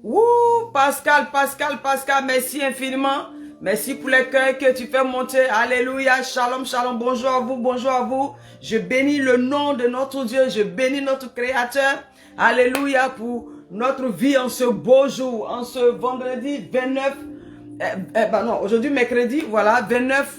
Ouh, Pascal, merci infiniment. Merci pour les cœurs que tu fais monter. Alléluia, shalom, shalom. Bonjour à vous, bonjour à vous. Je bénis le nom de notre Dieu. Je bénis notre Créateur. Alléluia pour notre vie en ce beau jour, en ce vendredi 29. Aujourd'hui mercredi, voilà, 29,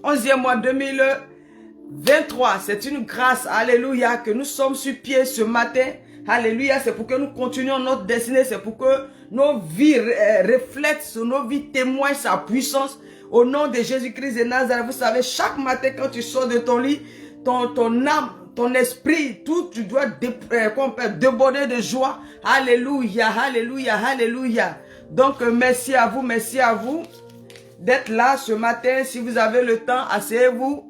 11e mois 2023. C'est une grâce, alléluia, que nous sommes sur pied ce matin. Alléluia, c'est pour que nous continuions notre destinée, c'est pour que nos vies reflètent sur nos vies, témoignent sa puissance. Au nom de Jésus-Christ de Nazareth, vous savez, chaque matin quand tu sors de ton lit, ton âme, ton esprit, tout, tu dois déborder de joie. Alléluia, alléluia, alléluia. Donc, merci à vous d'être là ce matin. Si vous avez le temps, asseyez-vous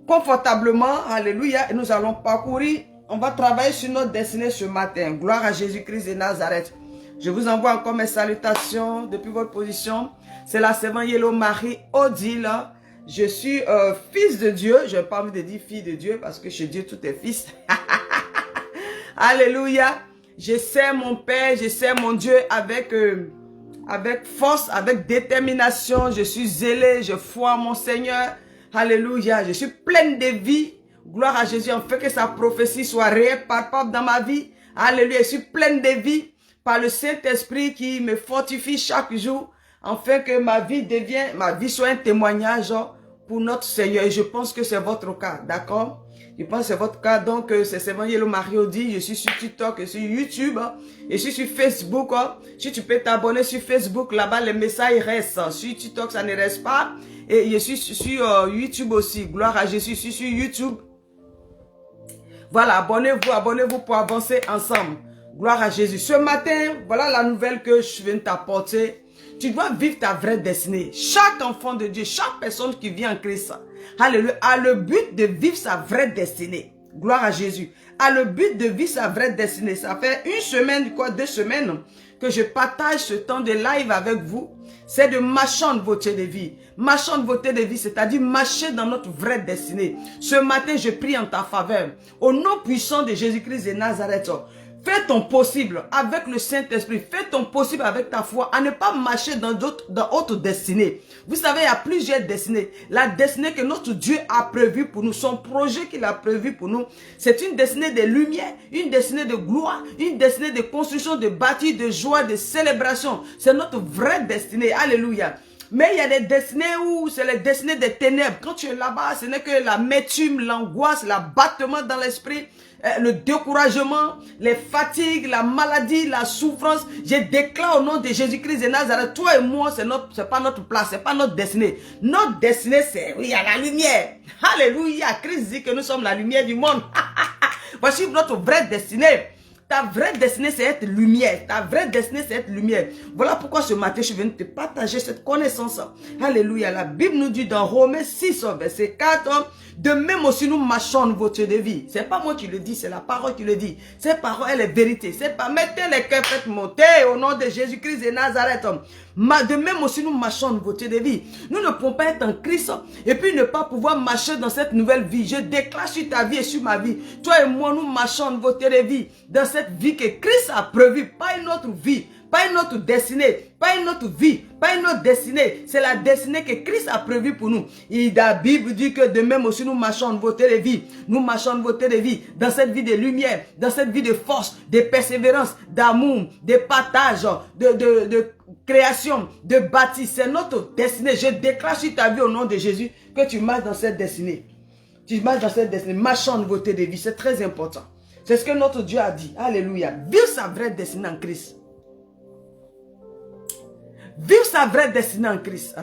confortablement. Alléluia. Et nous allons parcourir. On va travailler sur notre destinée ce matin. Gloire à Jésus-Christ de Nazareth. Je vous envoie encore mes salutations depuis votre position. C'est la servante Yellow Marie Odile. Je suis fils de Dieu. Je n'ai pas envie de dire fille de Dieu parce que chez Dieu tout est fils. Alléluia. Je sers mon Père, je sers mon Dieu avec force, avec détermination. Je suis zélé, je foi en mon Seigneur. Alléluia. Je suis pleine de vie. Gloire à Jésus, en fait que sa prophétie soit réelle, palpable dans ma vie. Alléluia, je suis pleine de vie par le Saint-Esprit qui me fortifie chaque jour, afin que ma vie soit un témoignage pour notre Seigneur. Et je pense que c'est votre cas, d'accord? Je pense que c'est votre cas, donc c'est Seigneur Yellow Mario dit, je suis sur TikTok, je suis sur YouTube, je suis sur Facebook. Si tu peux t'abonner sur Facebook, là-bas les messages restent. Sur TikTok, ça ne reste pas. Et je suis sur YouTube aussi, gloire à Jésus, je suis sur YouTube. Voilà, abonnez-vous pour avancer ensemble. Gloire à Jésus. Ce matin, voilà la nouvelle que je viens de t'apporter. Tu dois vivre ta vraie destinée. Chaque enfant de Dieu, chaque personne qui vit en Christ, alléluia, a le but de vivre sa vraie destinée. Gloire à Jésus. A le but de vivre sa vraie destinée. Ça fait 1 semaine, 2 semaines que je partage ce temps de live avec vous. C'est de marcher en beauté de vie. Marcher en beauté de vie, c'est-à-dire marcher dans notre vraie destinée. Ce matin, je prie en ta faveur. Au nom puissant de Jésus-Christ de Nazareth, fais ton possible avec le Saint-Esprit. Fais ton possible avec ta foi à ne pas marcher dans d'autres destinées. Vous savez, il y a plusieurs destinées. La destinée que notre Dieu a prévue pour nous, son projet qu'il a prévu pour nous, c'est une destinée de lumière, une destinée de gloire, une destinée de construction, de bâti, de joie, de célébration. C'est notre vraie destinée. Alléluia. Mais il y a des destinées où c'est les destinées des ténèbres. Quand tu es là-bas, ce n'est que l'amertume, l'angoisse, l'abattement dans l'esprit, le découragement, les fatigues, la maladie, la souffrance. Je déclare au nom de Jésus-Christ de Nazareth, toi et moi, c'est pas notre place, c'est pas notre destinée. Notre destinée, c'est, oui, il y a la lumière. Alléluia. Christ dit que nous sommes la lumière du monde. Voici notre vraie destinée. Ta vraie destinée, c'est être lumière. Ta vraie destinée, c'est être lumière. Voilà pourquoi ce matin, je viens de te partager cette connaissance. Alléluia. La Bible nous dit dans Romains 6, verset 4, de même aussi nous marchons en voiture de vie. C'est pas moi qui le dis, c'est la parole qui le dit. Cette parole, elle est vérité. C'est pas mettez les cœurs, faites monter au nom de Jésus-Christ de Nazareth. De même aussi nous marchons en voiture de vie. Nous ne pouvons pas être en Christ et puis ne pas pouvoir marcher dans cette nouvelle vie. Je déclare sur ta vie et sur ma vie. Toi et moi, nous marchons en voiture de vie. Dans cette vie que Christ a prévue, pas une autre vie. Pas une autre destinée, pas une autre vie, pas une autre destinée. C'est la destinée que Christ a prévue pour nous. Et la Bible dit que de même aussi nous marchons en voiture de vie. Nous marchons en voiture de vie. Dans cette vie de lumière, dans cette vie de force, de persévérance, d'amour, de partage, de création, de bâti. C'est notre destinée. Je déclare sur ta vie au nom de Jésus que tu marches dans cette destinée. Tu marches dans cette destinée. Marchons en voiture de vie. C'est très important. C'est ce que notre Dieu a dit. Alléluia. Vivre sa vraie destinée en Christ. Vivre sa vraie destinée en Christ.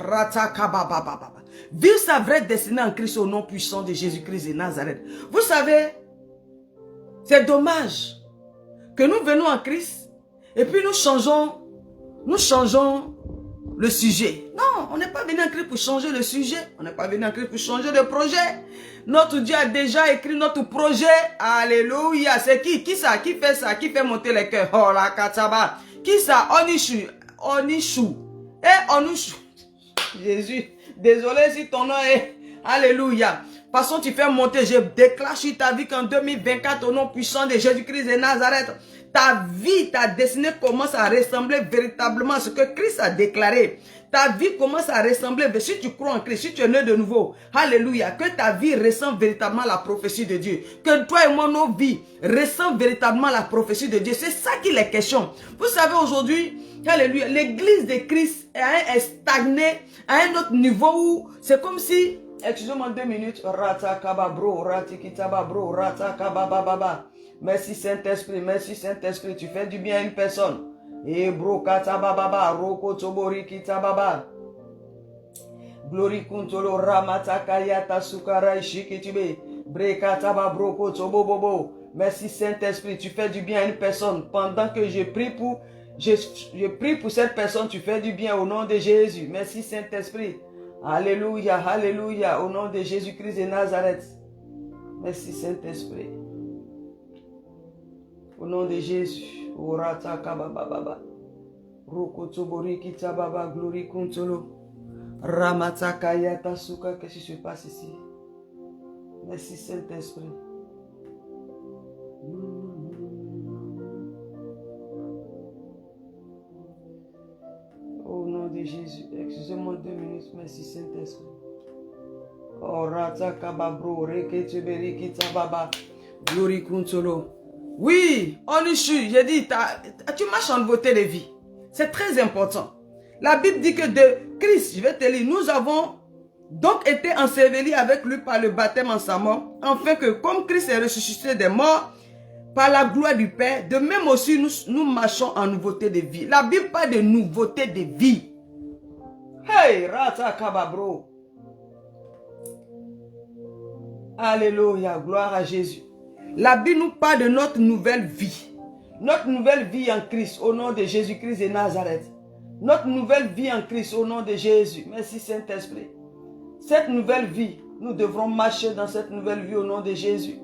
Vivre sa vraie destinée en Christ au nom puissant de Jésus-Christ de Nazareth. Vous savez, c'est dommage que nous venons en Christ et puis nous changeons le sujet. Non, on n'est pas venu en Christ pour changer le sujet. On n'est pas venu en Christ pour changer le projet. Notre Dieu a déjà écrit notre projet. Alléluia. C'est qui? Qui ça? Qui fait ça? Qui fait monter les cœurs? Oh la kataba. Qui ça? Onishu. Onushu. Jésus. Désolé si ton nom est. Alléluia. Façon tu fais monter. Je déclare sur ta vie qu'en 2024, au nom puissant de Jésus-Christ de Nazareth, ta vie, ta destinée commence à ressembler véritablement à ce que Christ a déclaré. Ta vie commence à ressembler, si tu crois en Christ, si tu es né de nouveau, alléluia, que ta vie ressemble véritablement à la prophétie de Dieu. Que toi et moi, nos vies ressemblent véritablement à la prophétie de Dieu. C'est ça qu'il est question. Vous savez, aujourd'hui, alléluia, l'église de Christ est stagnée à un autre niveau où c'est comme si, excusez-moi 2 minutes, rata kababro, ratikitababro, rata kabababa. Merci Saint-Esprit, tu fais du bien à une personne. Et bro katababa, roko tobori kitababa. Glory kuntolo ramata kayata sukara shikitibe. Brekataba broko tobobobo. Merci Saint-Esprit, tu fais du bien à une personne. Pendant que je prie pour cette personne, tu fais du bien au nom de Jésus. Merci Saint-Esprit. Alléluia, alléluia, au nom de Jésus-Christ de Nazareth. Merci Saint-Esprit. Au nom de Jésus. Orata kabababa. Roko tobori kitababa, glory kuntolo. Ramata kayata suka, qu'est-ce qui se passe ici? Merci Saint-Esprit. Au nom de Jésus, excusez-moi 2 minutes, merci Saint-Esprit. Orata kababro, reketeberi kitababa, glory kuntolo. Oui, on est sûr, j'ai dit, tu marches en nouveauté de vie. C'est très important. La Bible dit que de Christ, je vais te lire, nous avons donc été ensevelis avec lui par le baptême en sa mort, afin que comme Christ est ressuscité des morts, par la gloire du Père, de même aussi nous marchons en nouveauté de vie. La Bible parle de nouveauté de vie. Hey, rata kababro. Alléluia, gloire à Jésus. La Bible nous parle de notre nouvelle vie. Notre nouvelle vie en Christ, au nom de Jésus-Christ de Nazareth. Notre nouvelle vie en Christ, au nom de Jésus. Merci Saint-Esprit. Cette nouvelle vie, nous devrons marcher dans cette nouvelle vie au nom de Jésus.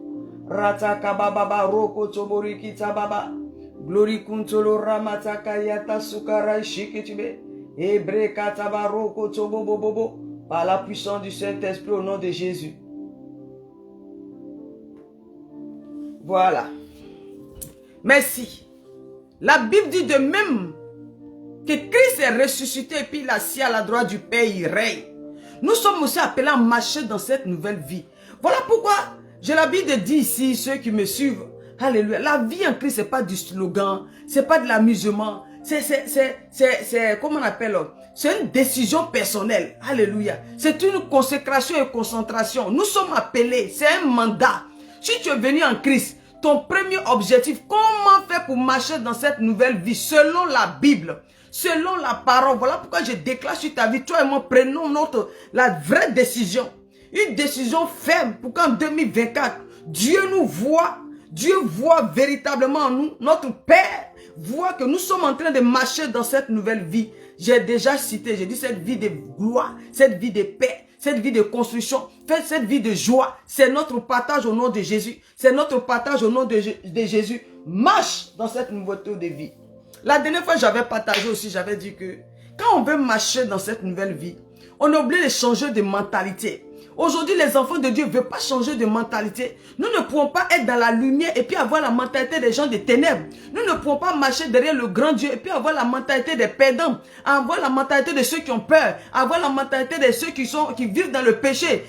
Rata kabababa roko tobori kitababa. Glory kuntolo ramata kayata sukara shikitibe. Ebre kataba roko tobobobobo. Par la puissance du Saint-Esprit au nom de Jésus. Voilà. Merci. La Bible dit de même que Christ est ressuscité et puis il est assis à la droite du Père, il règne. Nous sommes aussi appelés à marcher dans cette nouvelle vie. Voilà pourquoi j'ai l'habitude de dire ici, ceux qui me suivent, alléluia, la vie en Christ, ce n'est pas du slogan, ce n'est pas de l'amusement, c'est comment on appelle, c'est une décision personnelle, alléluia. C'est une consécration et concentration. Nous sommes appelés, c'est un mandat. Si tu es venu en Christ, ton premier objectif, comment faire pour marcher dans cette nouvelle vie selon la Bible, selon la parole. Voilà pourquoi je déclare sur ta vie, toi et moi prenons la vraie décision. Une décision ferme pour qu'en 2024, Dieu nous voit, Dieu voit véritablement en nous, notre Père voit que nous sommes en train de marcher dans cette nouvelle vie. J'ai déjà cité, j'ai dit cette vie de gloire, cette vie de paix, cette vie de construction, cette vie de joie, c'est notre partage au nom de Jésus. C'est notre partage au nom de Jésus. Marche dans cette nouveauté de vie. La dernière fois, j'avais partagé aussi, j'avais dit que quand on veut marcher dans cette nouvelle vie, on est obligé de changer de mentalité. Aujourd'hui, les enfants de Dieu ne veulent pas changer de mentalité. Nous ne pouvons pas être dans la lumière et puis avoir la mentalité des gens des ténèbres. Nous ne pouvons pas marcher derrière le grand Dieu et puis avoir la mentalité des perdants, avoir la mentalité de ceux qui ont peur, avoir la mentalité de ceux qui vivent dans le péché,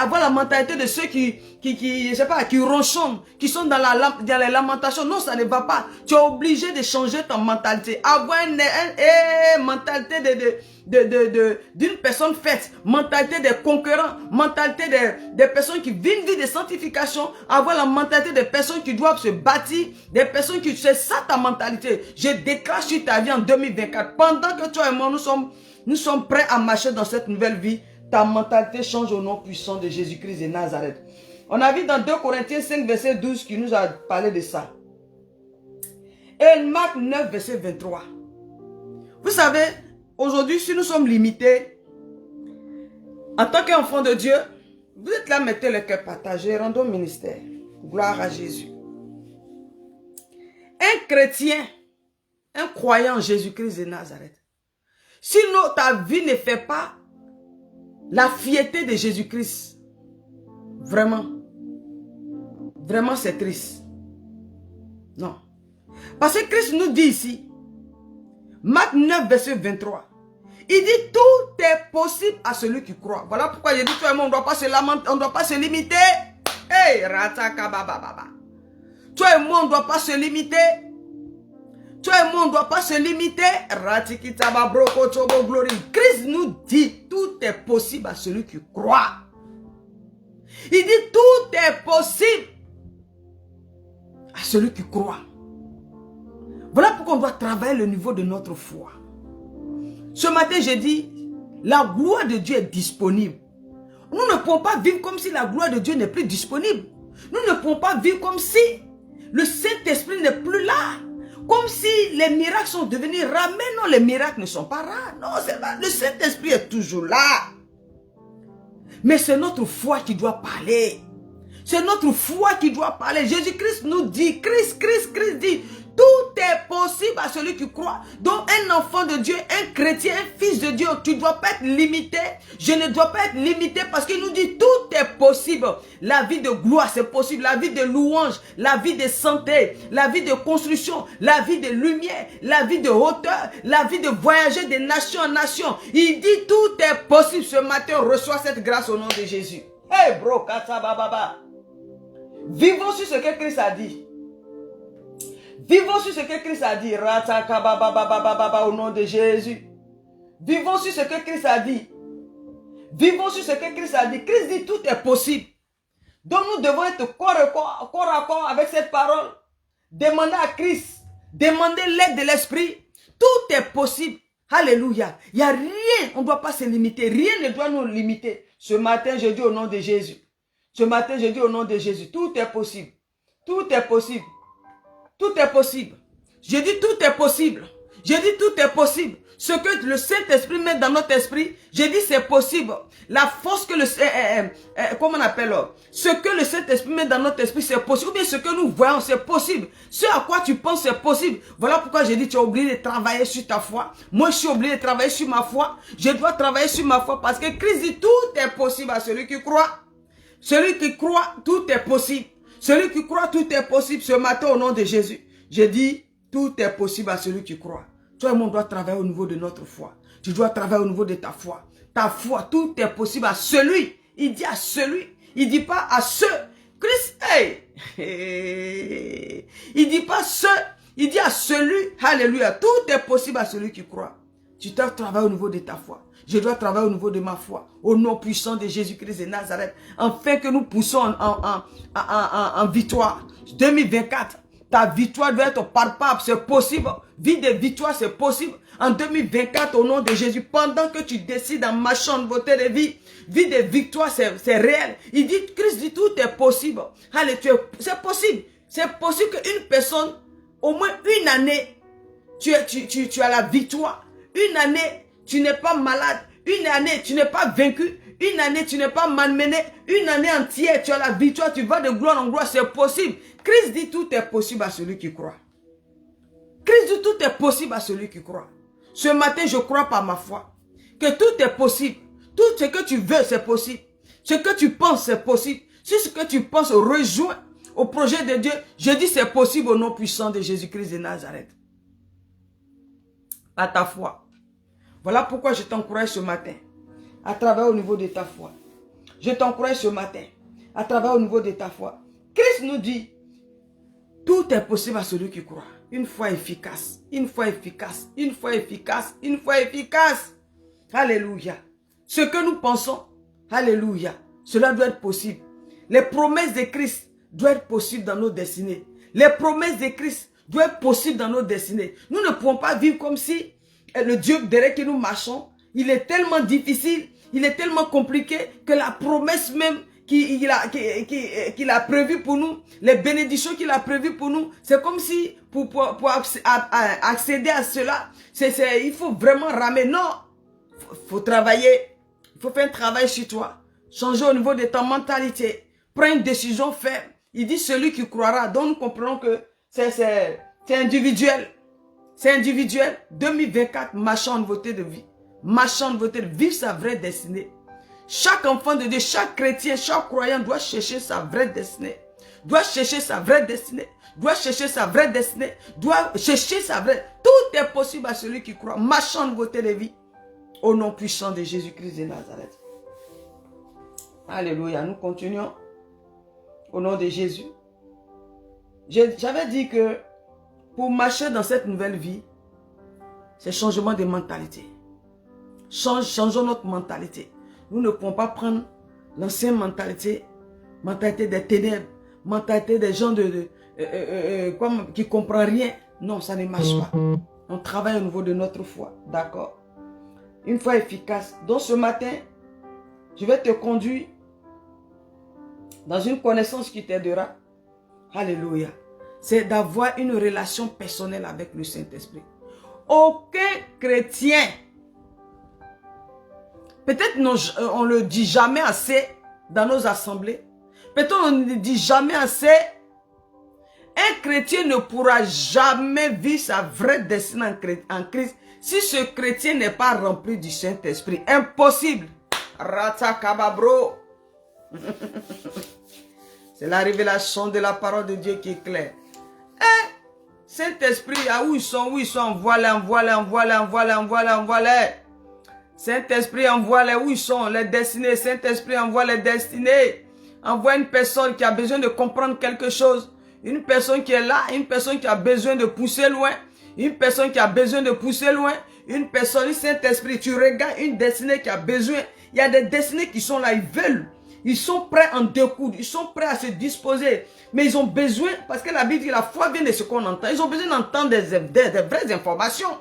avoir la mentalité de ceux qui je sais pas, qui ronchonnent, qui sont dans les lamentations. Non, ça ne va pas. Tu es obligé de changer ta mentalité. Avoir une mentalité d'une personne faite, mentalité des concurrents, mentalité des personnes qui vivent une vie de sanctification, avoir la mentalité des personnes qui doivent se bâtir, des personnes qui, c'est ça ta mentalité. Je déclare sur ta vie en 2024, pendant que toi et moi nous sommes prêts à marcher dans cette nouvelle vie, ta mentalité change au nom puissant de Jésus-Christ de Nazareth. On a vu dans 2 Corinthiens 5 verset 12 qui nous a parlé de ça. Et Marc 9 verset 23. Vous savez, aujourd'hui, si nous sommes limités, en tant qu'enfants de Dieu, vous êtes là, mettez le cœur partagé, rendons ministère. Gloire à Jésus. Un chrétien, un croyant en Jésus-Christ de Nazareth, si ta vie ne fait pas la fierté de Jésus-Christ, vraiment c'est triste. Non. Parce que Christ nous dit ici, Marc 9, verset 23, il dit tout est possible à celui qui croit. Voilà pourquoi j'ai dit, toi et moi, on ne doit pas se lamenter, on ne doit pas se limiter. Hey, ratakabababa. Toi et moi, on ne doit pas se limiter. Toi et moi, on ne doit pas se limiter. Christ nous dit, tout est possible à celui qui croit. Il dit, tout est possible à celui qui croit. Voilà pourquoi on doit travailler le niveau de notre foi. Ce matin, j'ai dit, la gloire de Dieu est disponible. Nous ne pouvons pas vivre comme si la gloire de Dieu n'est plus disponible. Nous ne pouvons pas vivre comme si le Saint-Esprit n'est plus là. Comme si les miracles sont devenus rares. Mais non, les miracles ne sont pas rares. Non, c'est pas. Le Saint-Esprit est toujours là. Mais c'est notre foi qui doit parler. C'est notre foi qui doit parler. Jésus-Christ nous dit, Christ dit, tout est possible à celui qui croit. Donc un enfant de Dieu, un chrétien, un fils de Dieu, tu ne dois pas être limité. Je ne dois pas être limité parce qu'il nous dit tout est possible. La vie de gloire, c'est possible. La vie de louange, la vie de santé, la vie de construction, la vie de lumière, la vie de hauteur, la vie de voyager de nation en nation. Il dit tout est possible. Ce matin, on reçoit cette grâce au nom de Jésus. Hey bro, katsabababa. Vivons sur ce que Christ a dit. Vivons sur ce que Christ a dit. Au nom de Jésus. Vivons sur ce que Christ a dit. Vivons sur ce que Christ a dit. Christ dit tout est possible. Donc nous devons être corps à corps avec cette parole. Demandez à Christ. Demandez l'aide de l'Esprit. Tout est possible. Alléluia. Il n'y a rien. On ne doit pas se limiter. Rien ne doit nous limiter. Ce matin, je dis au nom de Jésus. Ce matin, je dis au nom de Jésus. Tout est possible. Tout est possible. Tout est possible. Je dis tout est possible. Je dis tout est possible. Ce que le Saint-Esprit met dans notre esprit, je dis c'est possible. La force que le... comment on appelle? Ce que le Saint-Esprit met dans notre esprit, c'est possible. Ou bien ce que nous voyons, c'est possible. Ce à quoi tu penses, c'est possible. Voilà pourquoi j'ai dit tu as oublié de travailler sur ta foi. Moi, je suis obligé de travailler sur ma foi. Je dois travailler sur ma foi parce que Christ dit tout est possible à celui qui croit. Celui qui croit, tout est possible. Celui qui croit, tout est possible. Ce matin, au nom de Jésus, j'ai dit, tout est possible à celui qui croit. Toi et moi, on doit travailler au niveau de notre foi. Tu dois travailler au niveau de ta foi. Ta foi, tout est possible à celui. Il dit à celui. Il dit pas à ceux. Christ, hey. Il dit pas ceux. Il dit à celui. Alléluia. Tout est possible à celui qui croit. Tu dois travailler au niveau de ta foi. Je dois travailler au niveau de ma foi. Au nom puissant de Jésus-Christ de Nazareth. Afin que nous poussons en victoire. 2024. Ta victoire doit être palpable. C'est possible. Vie de victoire, c'est possible. En 2024, au nom de Jésus. Pendant que tu décides en marchant de voter de vie. Vie de victoire, c'est réel. Il dit, Christ dit, tout est possible. Allez, c'est possible. C'est possible qu'une personne, au moins une année, tu as la victoire. Une année, tu n'es pas malade. Une année, tu n'es pas vaincu. Une année, tu n'es pas malmené. Une année entière, tu as la victoire. Tu vas de gloire en gloire. C'est possible. Christ dit tout est possible à celui qui croit. Christ dit tout est possible à celui qui croit. Ce matin, je crois par ma foi que tout est possible. Tout ce que tu veux, c'est possible. Ce que tu penses, c'est possible. Si ce que tu penses rejoint au projet de Dieu, je dis c'est possible au nom puissant de Jésus-Christ de Nazareth. À ta foi. Voilà pourquoi je t'encourage ce matin, à travers au niveau de ta foi. Je t'encourage ce matin, à travers au niveau de ta foi. Christ nous dit, tout est possible à celui qui croit. Une foi efficace, une foi efficace, une foi efficace, une foi efficace. Alléluia. Ce que nous pensons, alléluia, cela doit être possible. Les promesses de Christ doivent être possibles dans nos destinées. Les promesses de Christ doivent être possibles dans nos destinées. Nous ne pouvons pas vivre comme si le Dieu derrière qui nous marchons, il est tellement difficile, il est tellement compliqué que la promesse même qu'il a prévue pour nous, les bénédictions qu'il a prévues pour nous, c'est comme si pour accéder à cela, il faut vraiment ramer. Non, faut travailler, il faut faire un travail sur toi, changer au niveau de ta mentalité, prendre une décision ferme. Il dit celui qui croira, donc nous comprenons que c'est individuel. C'est individuel. 2024, marchant en nouveauté de vie. Marchant en nouveauté de vie, vivre sa vraie destinée. Chaque enfant de Dieu, chaque chrétien, chaque croyant doit chercher sa vraie destinée. doit chercher sa vraie destinée, doit chercher sa vraie destinée, doit chercher sa vraie... Tout est possible à celui qui croit. Marche en nouveauté de vie. Au nom puissant de Jésus-Christ de Nazareth. Alléluia. Nous continuons. Au nom de Jésus. J'avais dit que pour marcher dans cette nouvelle vie, c'est changement de mentalité. Changeons notre mentalité. Nous ne pouvons pas prendre l'ancienne mentalité, mentalité des ténèbres, mentalité des gens qui ne comprennent rien. Non, ça ne marche pas. On travaille au niveau de notre foi. D'accord? Une foi efficace. Donc ce matin, je vais te conduire dans une connaissance qui t'aidera. Alléluia. C'est d'avoir une relation personnelle avec le Saint-Esprit. Aucun chrétien, peut-être on ne le dit jamais assez dans nos assemblées, peut-être on ne le dit jamais assez, un chrétien ne pourra jamais vivre sa vraie destinée en Christ si ce chrétien n'est pas rempli du Saint-Esprit. Impossible. Ratakababro. C'est la révélation de la parole de Dieu qui est claire. Saint-Esprit, où ils sont, envoie-les. Saint-Esprit, envoie-les, où ils sont, les destinés. Saint-Esprit, envoie les destinés. Envoie une personne qui a besoin de comprendre quelque chose. Une personne qui est là, une personne qui a besoin de pousser loin. Une personne qui a besoin de pousser loin. Une personne, Saint-Esprit, tu regardes une destinée qui a besoin. Il y a des destinées qui sont là, ils veulent. Ils sont prêts à en découdre, ils sont prêts à se disposer. Mais ils ont besoin, parce que la Bible dit la foi vient de ce qu'on entend. Ils ont besoin d'entendre des vraies informations.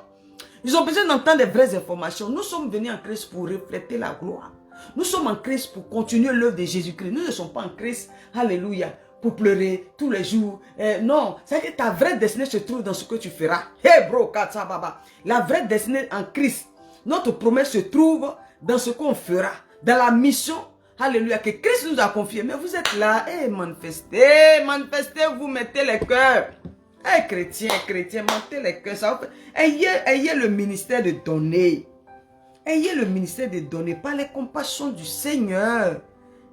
Ils ont besoin d'entendre des vraies informations. Nous sommes venus en Christ pour refléter la gloire. Nous sommes en Christ pour continuer l'œuvre de Jésus-Christ. Nous ne sommes pas en Christ, alléluia, pour pleurer tous les jours. Non, c'est que ta vraie destinée se trouve dans ce que tu feras. Hey bro, katsababa. La vraie destinée en Christ, notre promesse se trouve dans ce qu'on fera, dans la mission. Alléluia, que Christ nous a confié. Mais vous êtes là, manifestez, vous mettez les cœurs. Chrétien, mettez les cœurs. Ayez le ministère de donner. Ayez le ministère de donner par les compassions du Seigneur.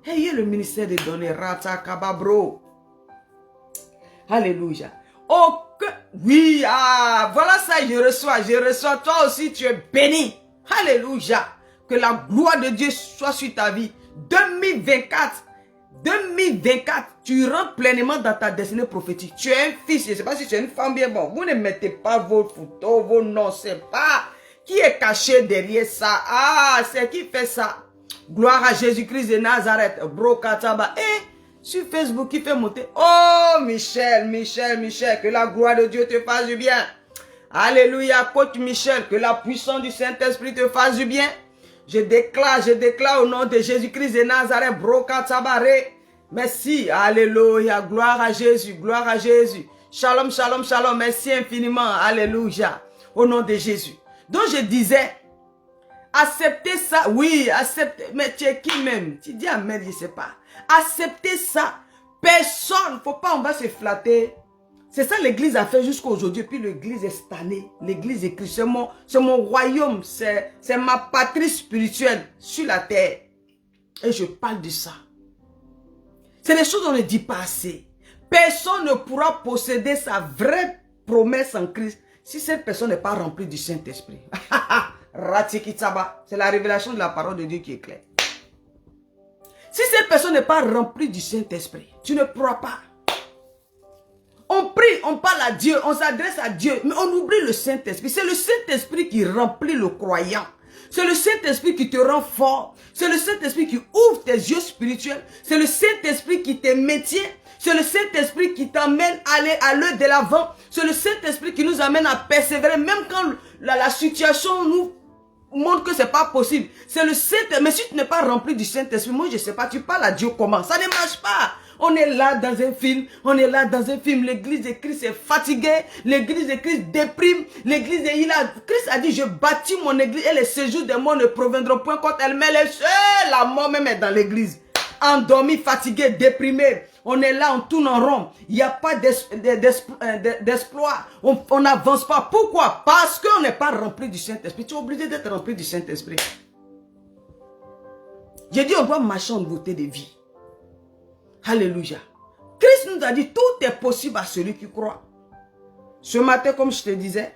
Ayez le ministère de donner. Ratakababro. Alléluia. Oui, voilà ça, je reçois. Toi aussi, tu es béni. Alléluia. Que la gloire de Dieu soit sur ta vie. 2024, tu rentres pleinement dans ta destinée prophétique. Tu es un fils, je ne sais pas si tu es une femme bien bon. Vous ne mettez pas vos photos, vos noms, c'est pas qui est caché derrière ça. C'est qui fait ça. Gloire à Jésus-Christ de Nazareth. Brokataba. Sur Facebook, qui fait monter. Oh, Michel, que la gloire de Dieu te fasse du bien. Alléluia, coach Michel, que la puissance du Saint-Esprit te fasse du bien. Je déclare au nom de Jésus-Christ de Nazareth, Brokatabare. Merci, alléluia, gloire à Jésus, Shalom, merci infiniment, alléluia, au nom de Jésus. Donc je disais, acceptez ça, oui, acceptez, mais tu es qui même? Tu dis amen, je ne sais pas. Acceptez ça, personne, faut pas, on va se flatter. C'est ça l'église a fait jusqu'à aujourd'hui. Puis l'église est stallée. L'église est Christ. C'est mon royaume. C'est ma patrie spirituelle sur la terre. Et je parle de ça. C'est des choses qu'on ne dit pas assez. Personne ne pourra posséder sa vraie promesse en Christ si cette personne n'est pas remplie du Saint-Esprit. Ratikitsaba. C'est la révélation de la parole de Dieu qui est claire. Si cette personne n'est pas remplie du Saint-Esprit, tu ne pourras pas. On prie, on parle à Dieu, on s'adresse à Dieu, mais on oublie le Saint-Esprit. C'est le Saint-Esprit qui remplit le croyant. C'est le Saint-Esprit qui te rend fort. C'est le Saint-Esprit qui ouvre tes yeux spirituels. C'est le Saint-Esprit qui te maintient. C'est le Saint-Esprit qui t'amène à aller à l'heure de l'avant. C'est le Saint-Esprit qui nous amène à persévérer, même quand la situation nous montre que c'est pas possible. C'est le Saint-Esprit. Mais si tu n'es pas rempli du Saint-Esprit, moi je sais pas, tu parles à Dieu comment? Ça ne marche pas. On est là dans un film, l'église de Christ est fatiguée, l'église de Christ déprime, l'église de Christ a dit, je bâtis mon église et les séjours des morts ne proviendront point contre elle, mais la mort même est dans l'église. Endormi, fatigué, déprimé, on est là, on tourne en rond, il n'y a pas d'espoir, on n'avance pas. Pourquoi? Parce qu'on n'est pas rempli du Saint-Esprit. Tu es obligé d'être rempli du Saint-Esprit. J'ai dit, on doit marcher en beauté de vie. Alléluia. Christ nous a dit, tout est possible à celui qui croit. Ce matin, comme je te disais,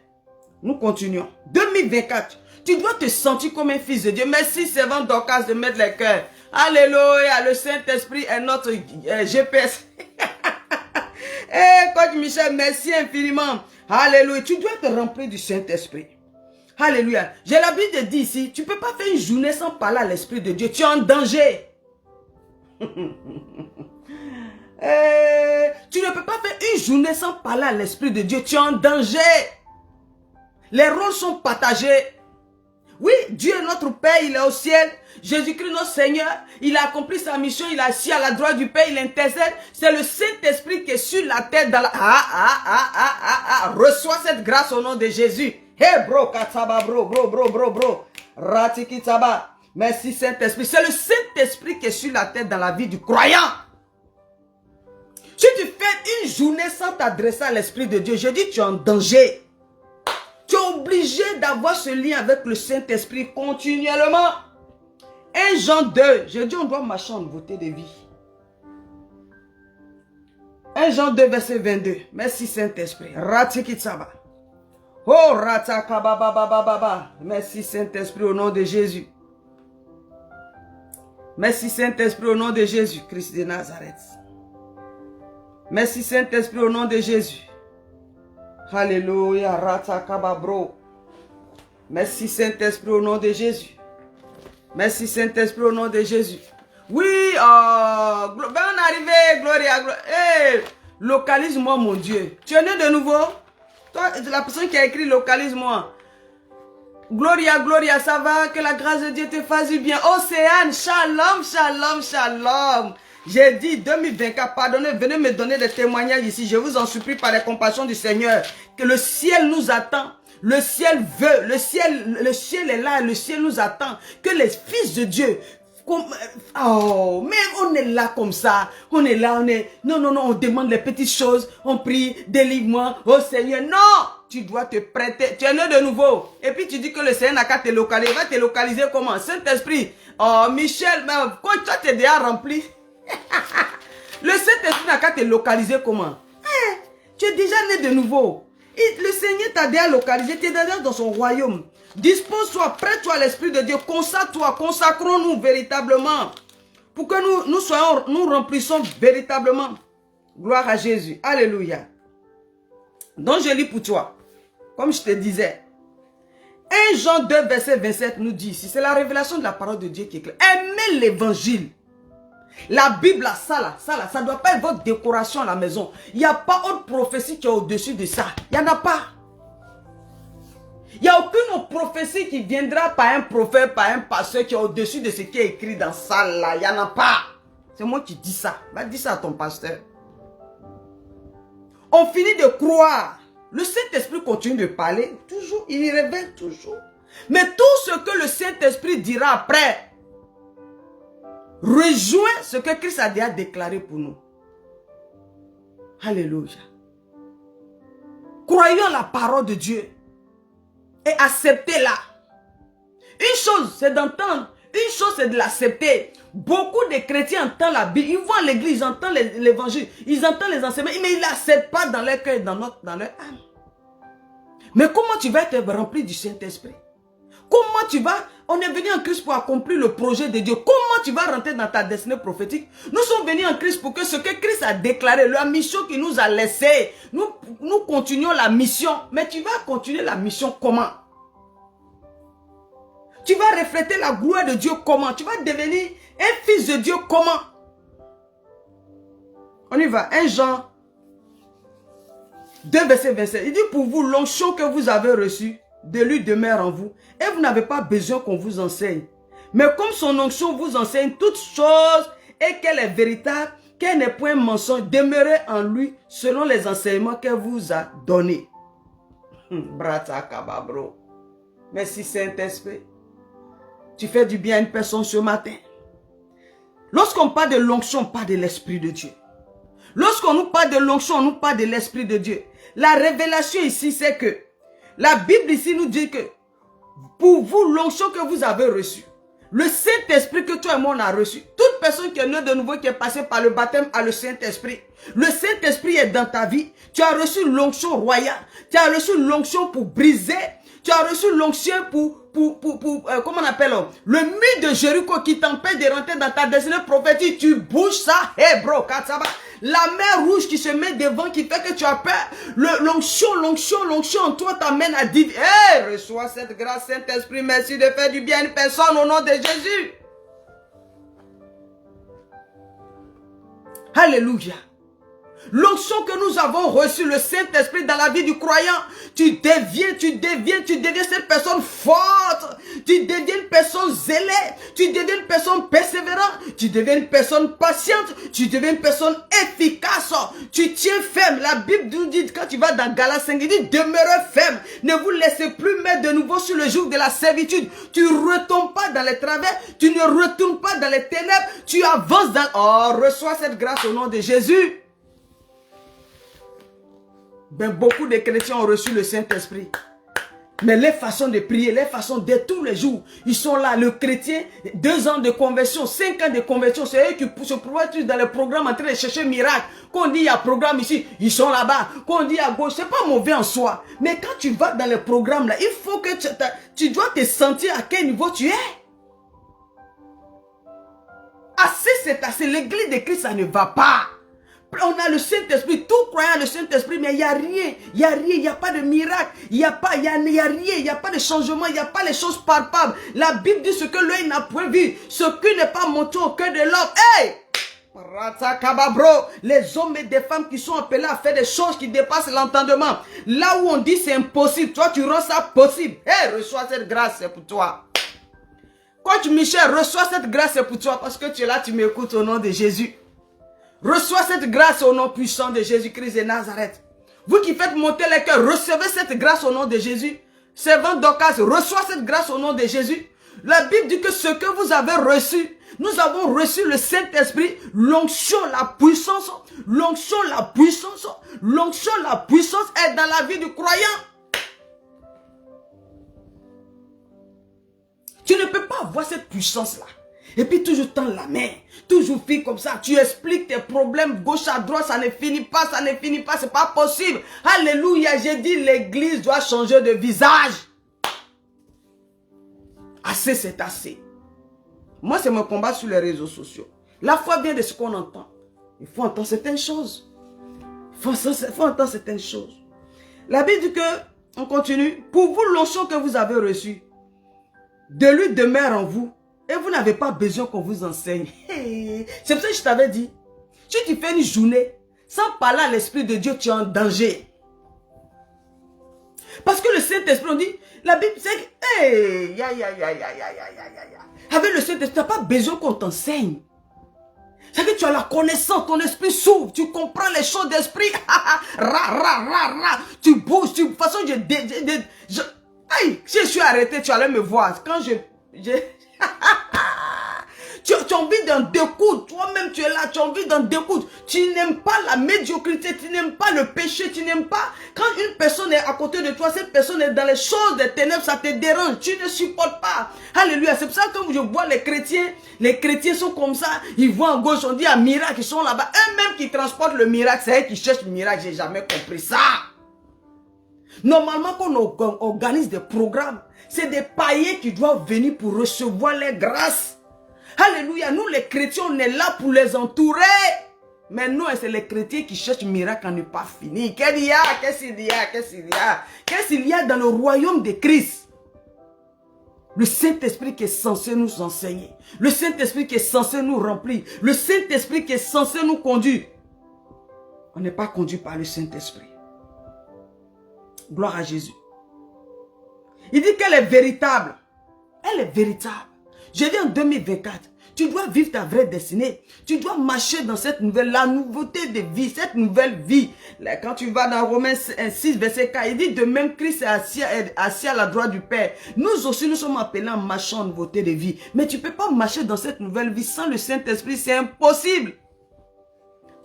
nous continuons. 2024, tu dois te sentir comme un fils de Dieu. Merci, servant Dorcas, de mettre les cœurs. Alléluia, le Saint-Esprit est notre GPS. Coach Michel, merci infiniment. Alléluia, tu dois te remplir du Saint-Esprit. Alléluia. J'ai l'habitude de dire ici, tu ne peux pas faire une journée sans parler à l'Esprit de Dieu. Tu es en danger. Tu ne peux pas faire une journée sans parler à l'Esprit de Dieu. Tu es en danger. Les rôles sont partagés. Oui, Dieu est notre Père, il est au ciel. Jésus-Christ notre Seigneur, il a accompli sa mission, il est assis à la droite du Père, il intercède. C'est le Saint-Esprit qui est sur la tête dans la... Reçois cette grâce au nom de Jésus. Hey bro, katsaba bro. Ratiki tsaba. Merci Saint-Esprit. C'est le Saint-Esprit qui est sur la tête dans la vie du croyant. Si tu fais une journée sans t'adresser à l'Esprit de Dieu, je dis tu es en danger. Tu es obligé d'avoir ce lien avec le Saint-Esprit continuellement. 1 Jean 2, je dis on doit marcher en nouveauté de vie. 1 Jean 2 verset 22. Merci Saint-Esprit. Ratiki tsaba. Oh ratakabababababa. Merci Saint-Esprit au nom de Jésus. Merci Saint-Esprit au nom de Jésus, Christ de Nazareth. Merci Saint-Esprit au nom de Jésus. Alléluia, ratakababro. Merci Saint-Esprit au nom de Jésus. Merci Saint-Esprit au nom de Jésus. Oui, ben on est arrivé, Gloria. Hey, localise-moi mon Dieu. Tu es né de nouveau? Toi, la personne qui a écrit localise-moi. Gloria, Gloria, ça va? Que la grâce de Dieu te fasse du bien. Océane, shalom, shalom, shalom. J'ai dit 2024, pardonnez, venez me donner des témoignages ici. Je vous en supplie par la compassion du Seigneur. Que le ciel nous attend. Le ciel veut. Le ciel est là. Le ciel nous attend. Que les fils de Dieu... Oh, mais on est là comme ça. On est là, on est... Non, on demande les petites choses. On prie, délivre-moi. Oh Seigneur, non! Tu dois te prêter. Tu es né de nouveau. Et puis tu dis que le Seigneur n'a qu'à te localiser. Il va te localiser comment? Saint-Esprit. Oh, Michel, mais quand toi tu es déjà rempli... Le Saint-Esprit n'a qu'à te localiser comment? Tu es déjà né de nouveau. Et le Seigneur t'a déjà localisé. Tu es déjà dans son royaume. Dispose-toi, prête-toi à l'Esprit de Dieu. Consacre-toi, consacrons-nous véritablement. Pour que nous remplissons véritablement. Gloire à Jésus. Alléluia. Donc je lis pour toi. Comme je te disais. 1 Jean 2 verset 27 nous dit ici. C'est la révélation de la parole de Dieu qui est claire. Aimez l'évangile. La Bible, ça ne doit pas être votre décoration à la maison. Il n'y a pas autre prophétie qui est au-dessus de ça. Il n'y en a pas. Il n'y a aucune prophétie qui viendra par un prophète, par un pasteur qui est au-dessus de ce qui est écrit dans ça là. Il n'y en a pas. C'est moi qui dis ça. Va dire ça à ton pasteur. On finit de croire. Le Saint-Esprit continue de parler. Toujours, il y révèle toujours. Mais tout ce que le Saint-Esprit dira après rejoint ce que Christ a déjà déclaré pour nous. Alléluia. Croyons la parole de Dieu et acceptez-la. Une chose, c'est d'entendre. Une chose, c'est de l'accepter. Beaucoup de chrétiens entendent la Bible. Ils vont à l'église, ils entendent l'évangile. Ils entendent les enseignements, mais ils ne l'acceptent pas dans leur cœur, dans leur âme. Mais comment tu vas être rempli du Saint-Esprit? Comment tu vas... On est venu en Christ pour accomplir le projet de Dieu. Comment tu vas rentrer dans ta destinée prophétique? Nous sommes venus en Christ pour que ce que Christ a déclaré, la mission qu'il nous a laissée, nous continuons la mission. Mais tu vas continuer la mission comment? Tu vas refléter la gloire de Dieu comment? Tu vas devenir un fils de Dieu comment? On y va. 1 Jean 2 verset 27. Il dit pour vous, l'onction que vous avez reçue de lui demeure en vous. Et vous n'avez pas besoin qu'on vous enseigne. Mais comme son onction vous enseigne toutes choses et qu'elle est véritable, qu'elle n'est point mensonge, demeurez en lui selon les enseignements qu'elle vous a donnés. Brata kababro. Merci Saint-Esprit. Tu fais du bien à une personne ce matin. Lorsqu'on parle de l'onction, on parle de l'Esprit de Dieu. Lorsqu'on nous parle de l'onction, on nous parle de l'Esprit de Dieu. La révélation ici, c'est que la Bible ici nous dit que pour vous, l'onction que vous avez reçue, le Saint-Esprit que toi et moi on a reçu, toutes toute personne qui est née de nouveau, qui est passée par le baptême, a le Saint-Esprit. Le Saint-Esprit est dans ta vie. Tu as reçu l'onction royale. Tu as reçu l'onction pour briser. Tu as reçu l'onction pour comment on appelle, le mur de Jéricho qui t'empêche de rentrer dans ta destinée prophétique. Tu bouges ça. Hey bro, Katsaba. La mer rouge qui se met devant, qui fait que tu as peur. L'onction en toi t'amène à dire, hey, reçois cette grâce, Saint-Esprit, merci de faire du bien à une personne au nom de Jésus. Alléluia. L'onction que nous avons reçue, le Saint-Esprit dans la vie du croyant, tu deviens cette personne forte, tu deviens une personne zélée, tu deviens une personne persévérante, tu deviens une personne patiente, tu deviens une personne efficace, tu tiens ferme. La Bible nous dit, quand tu vas dans Galates 5, il dit, demeurez ferme, ne vous laissez plus mettre de nouveau sur le joug de la servitude, tu ne retombes pas dans les travers, tu ne retournes pas dans les ténèbres, tu avances dans... Oh, reçois cette grâce au nom de Jésus. Ben, beaucoup de chrétiens ont reçu le Saint-Esprit. Mais les façons de prier, les façons de tous les jours, ils sont là. Le chrétien, 2 ans de conversion, 5 ans de conversion, c'est eux qui se prouvent dans le programme en train de chercher miracle. Quand on dit il y a programme ici, ils sont là-bas. Quand on dit à gauche, c'est pas mauvais en soi. Mais quand tu vas dans les programmes là, il faut que tu dois te sentir à quel niveau tu es. Assez, c'est assez. L'église de Christ, ça ne va pas. On a le Saint-Esprit, tout croyant le Saint-Esprit, mais il n'y a rien, il n'y a pas de miracle, il n'y a rien, il n'y a pas de changement, il n'y a pas les choses palpables. La Bible dit ce que l'œil n'a point vu, ce qui n'est pas monté au cœur de l'homme. Hey! Les hommes et des femmes qui sont appelés à faire des choses qui dépassent l'entendement. Là où on dit c'est impossible, toi tu rends ça possible. Hey, reçois cette grâce, c'est pour toi. Coach Michel, reçois cette grâce, c'est pour toi, parce que tu es là, tu m'écoutes au nom de Jésus. Reçois cette grâce au nom puissant de Jésus-Christ de Nazareth. Vous qui faites monter les cœurs, recevez cette grâce au nom de Jésus. Servant d'Ocas, reçois cette grâce au nom de Jésus. La Bible dit que ce que vous avez reçu, nous avons reçu le Saint-Esprit, l'onction, la puissance, l'onction, la puissance, l'onction, la puissance est dans la vie du croyant. Tu ne peux pas avoir cette puissance-là. Et puis toujours tendre la main, toujours faire comme ça, tu expliques tes problèmes gauche à droite, ça ne finit pas, c'est pas possible. Alléluia, j'ai dit l'église doit changer de visage. Assez, c'est assez. Moi, c'est mon combat sur les réseaux sociaux. La foi vient de ce qu'on entend. Il faut entendre certaines choses. Il faut entendre certaines choses. La Bible dit que, on continue, pour vous l'onction que vous avez reçue, de lui demeure en vous. Et vous n'avez pas besoin qu'on vous enseigne. Hey. C'est pour ça que je t'avais dit. Si tu fais une journée, sans parler à l'Esprit de Dieu, tu es en danger. Parce que le Saint-Esprit, on dit, la Bible, c'est que, hey, avec le Saint-Esprit, tu n'as pas besoin qu'on t'enseigne. C'est que tu as la connaissance, ton esprit s'ouvre, tu comprends les choses d'esprit. Tu bouges, de toute façon, hey, si je suis arrêté, tu allais me voir. Quand tu as envie d'en découdre, toi-même tu es là, tu as envie d'en découdre. Tu n'aimes pas la médiocrité, tu n'aimes pas le péché, tu n'aimes pas. Quand une personne est à côté de toi, cette personne est dans les choses des ténèbres, ça te dérange, tu ne supportes pas. Alléluia, c'est pour ça que je vois les chrétiens sont comme ça, ils voient à gauche, on dit à miracle, ils sont là-bas. Eux-mêmes qui transportent le miracle, c'est eux qui cherchent le miracle, j'ai jamais compris ça. Normalement, quand on organise des programmes, c'est des païens qui doivent venir pour recevoir les grâces. Alléluia, nous les chrétiens, on est là pour les entourer. Mais non, c'est les chrétiens qui cherchent le miracle à ne pas finir. Qu'est-ce qu'il y a dans le royaume de Christ? Le Saint-Esprit qui est censé nous enseigner. Le Saint-Esprit qui est censé nous remplir. Le Saint-Esprit qui est censé nous conduire. On n'est pas conduit par le Saint-Esprit. Gloire à Jésus. Il dit qu'elle est véritable. Elle est véritable. Je dis en 2024, tu dois vivre ta vraie destinée. Tu dois marcher dans cette nouvelle, la nouveauté de vie, cette nouvelle vie. Là, quand tu vas dans Romains 6, verset 4, il dit de même Christ est assis à la droite du Père. Nous aussi, nous sommes appelés à marcher en nouveauté de vie. Mais tu ne peux pas marcher dans cette nouvelle vie sans le Saint-Esprit, c'est impossible.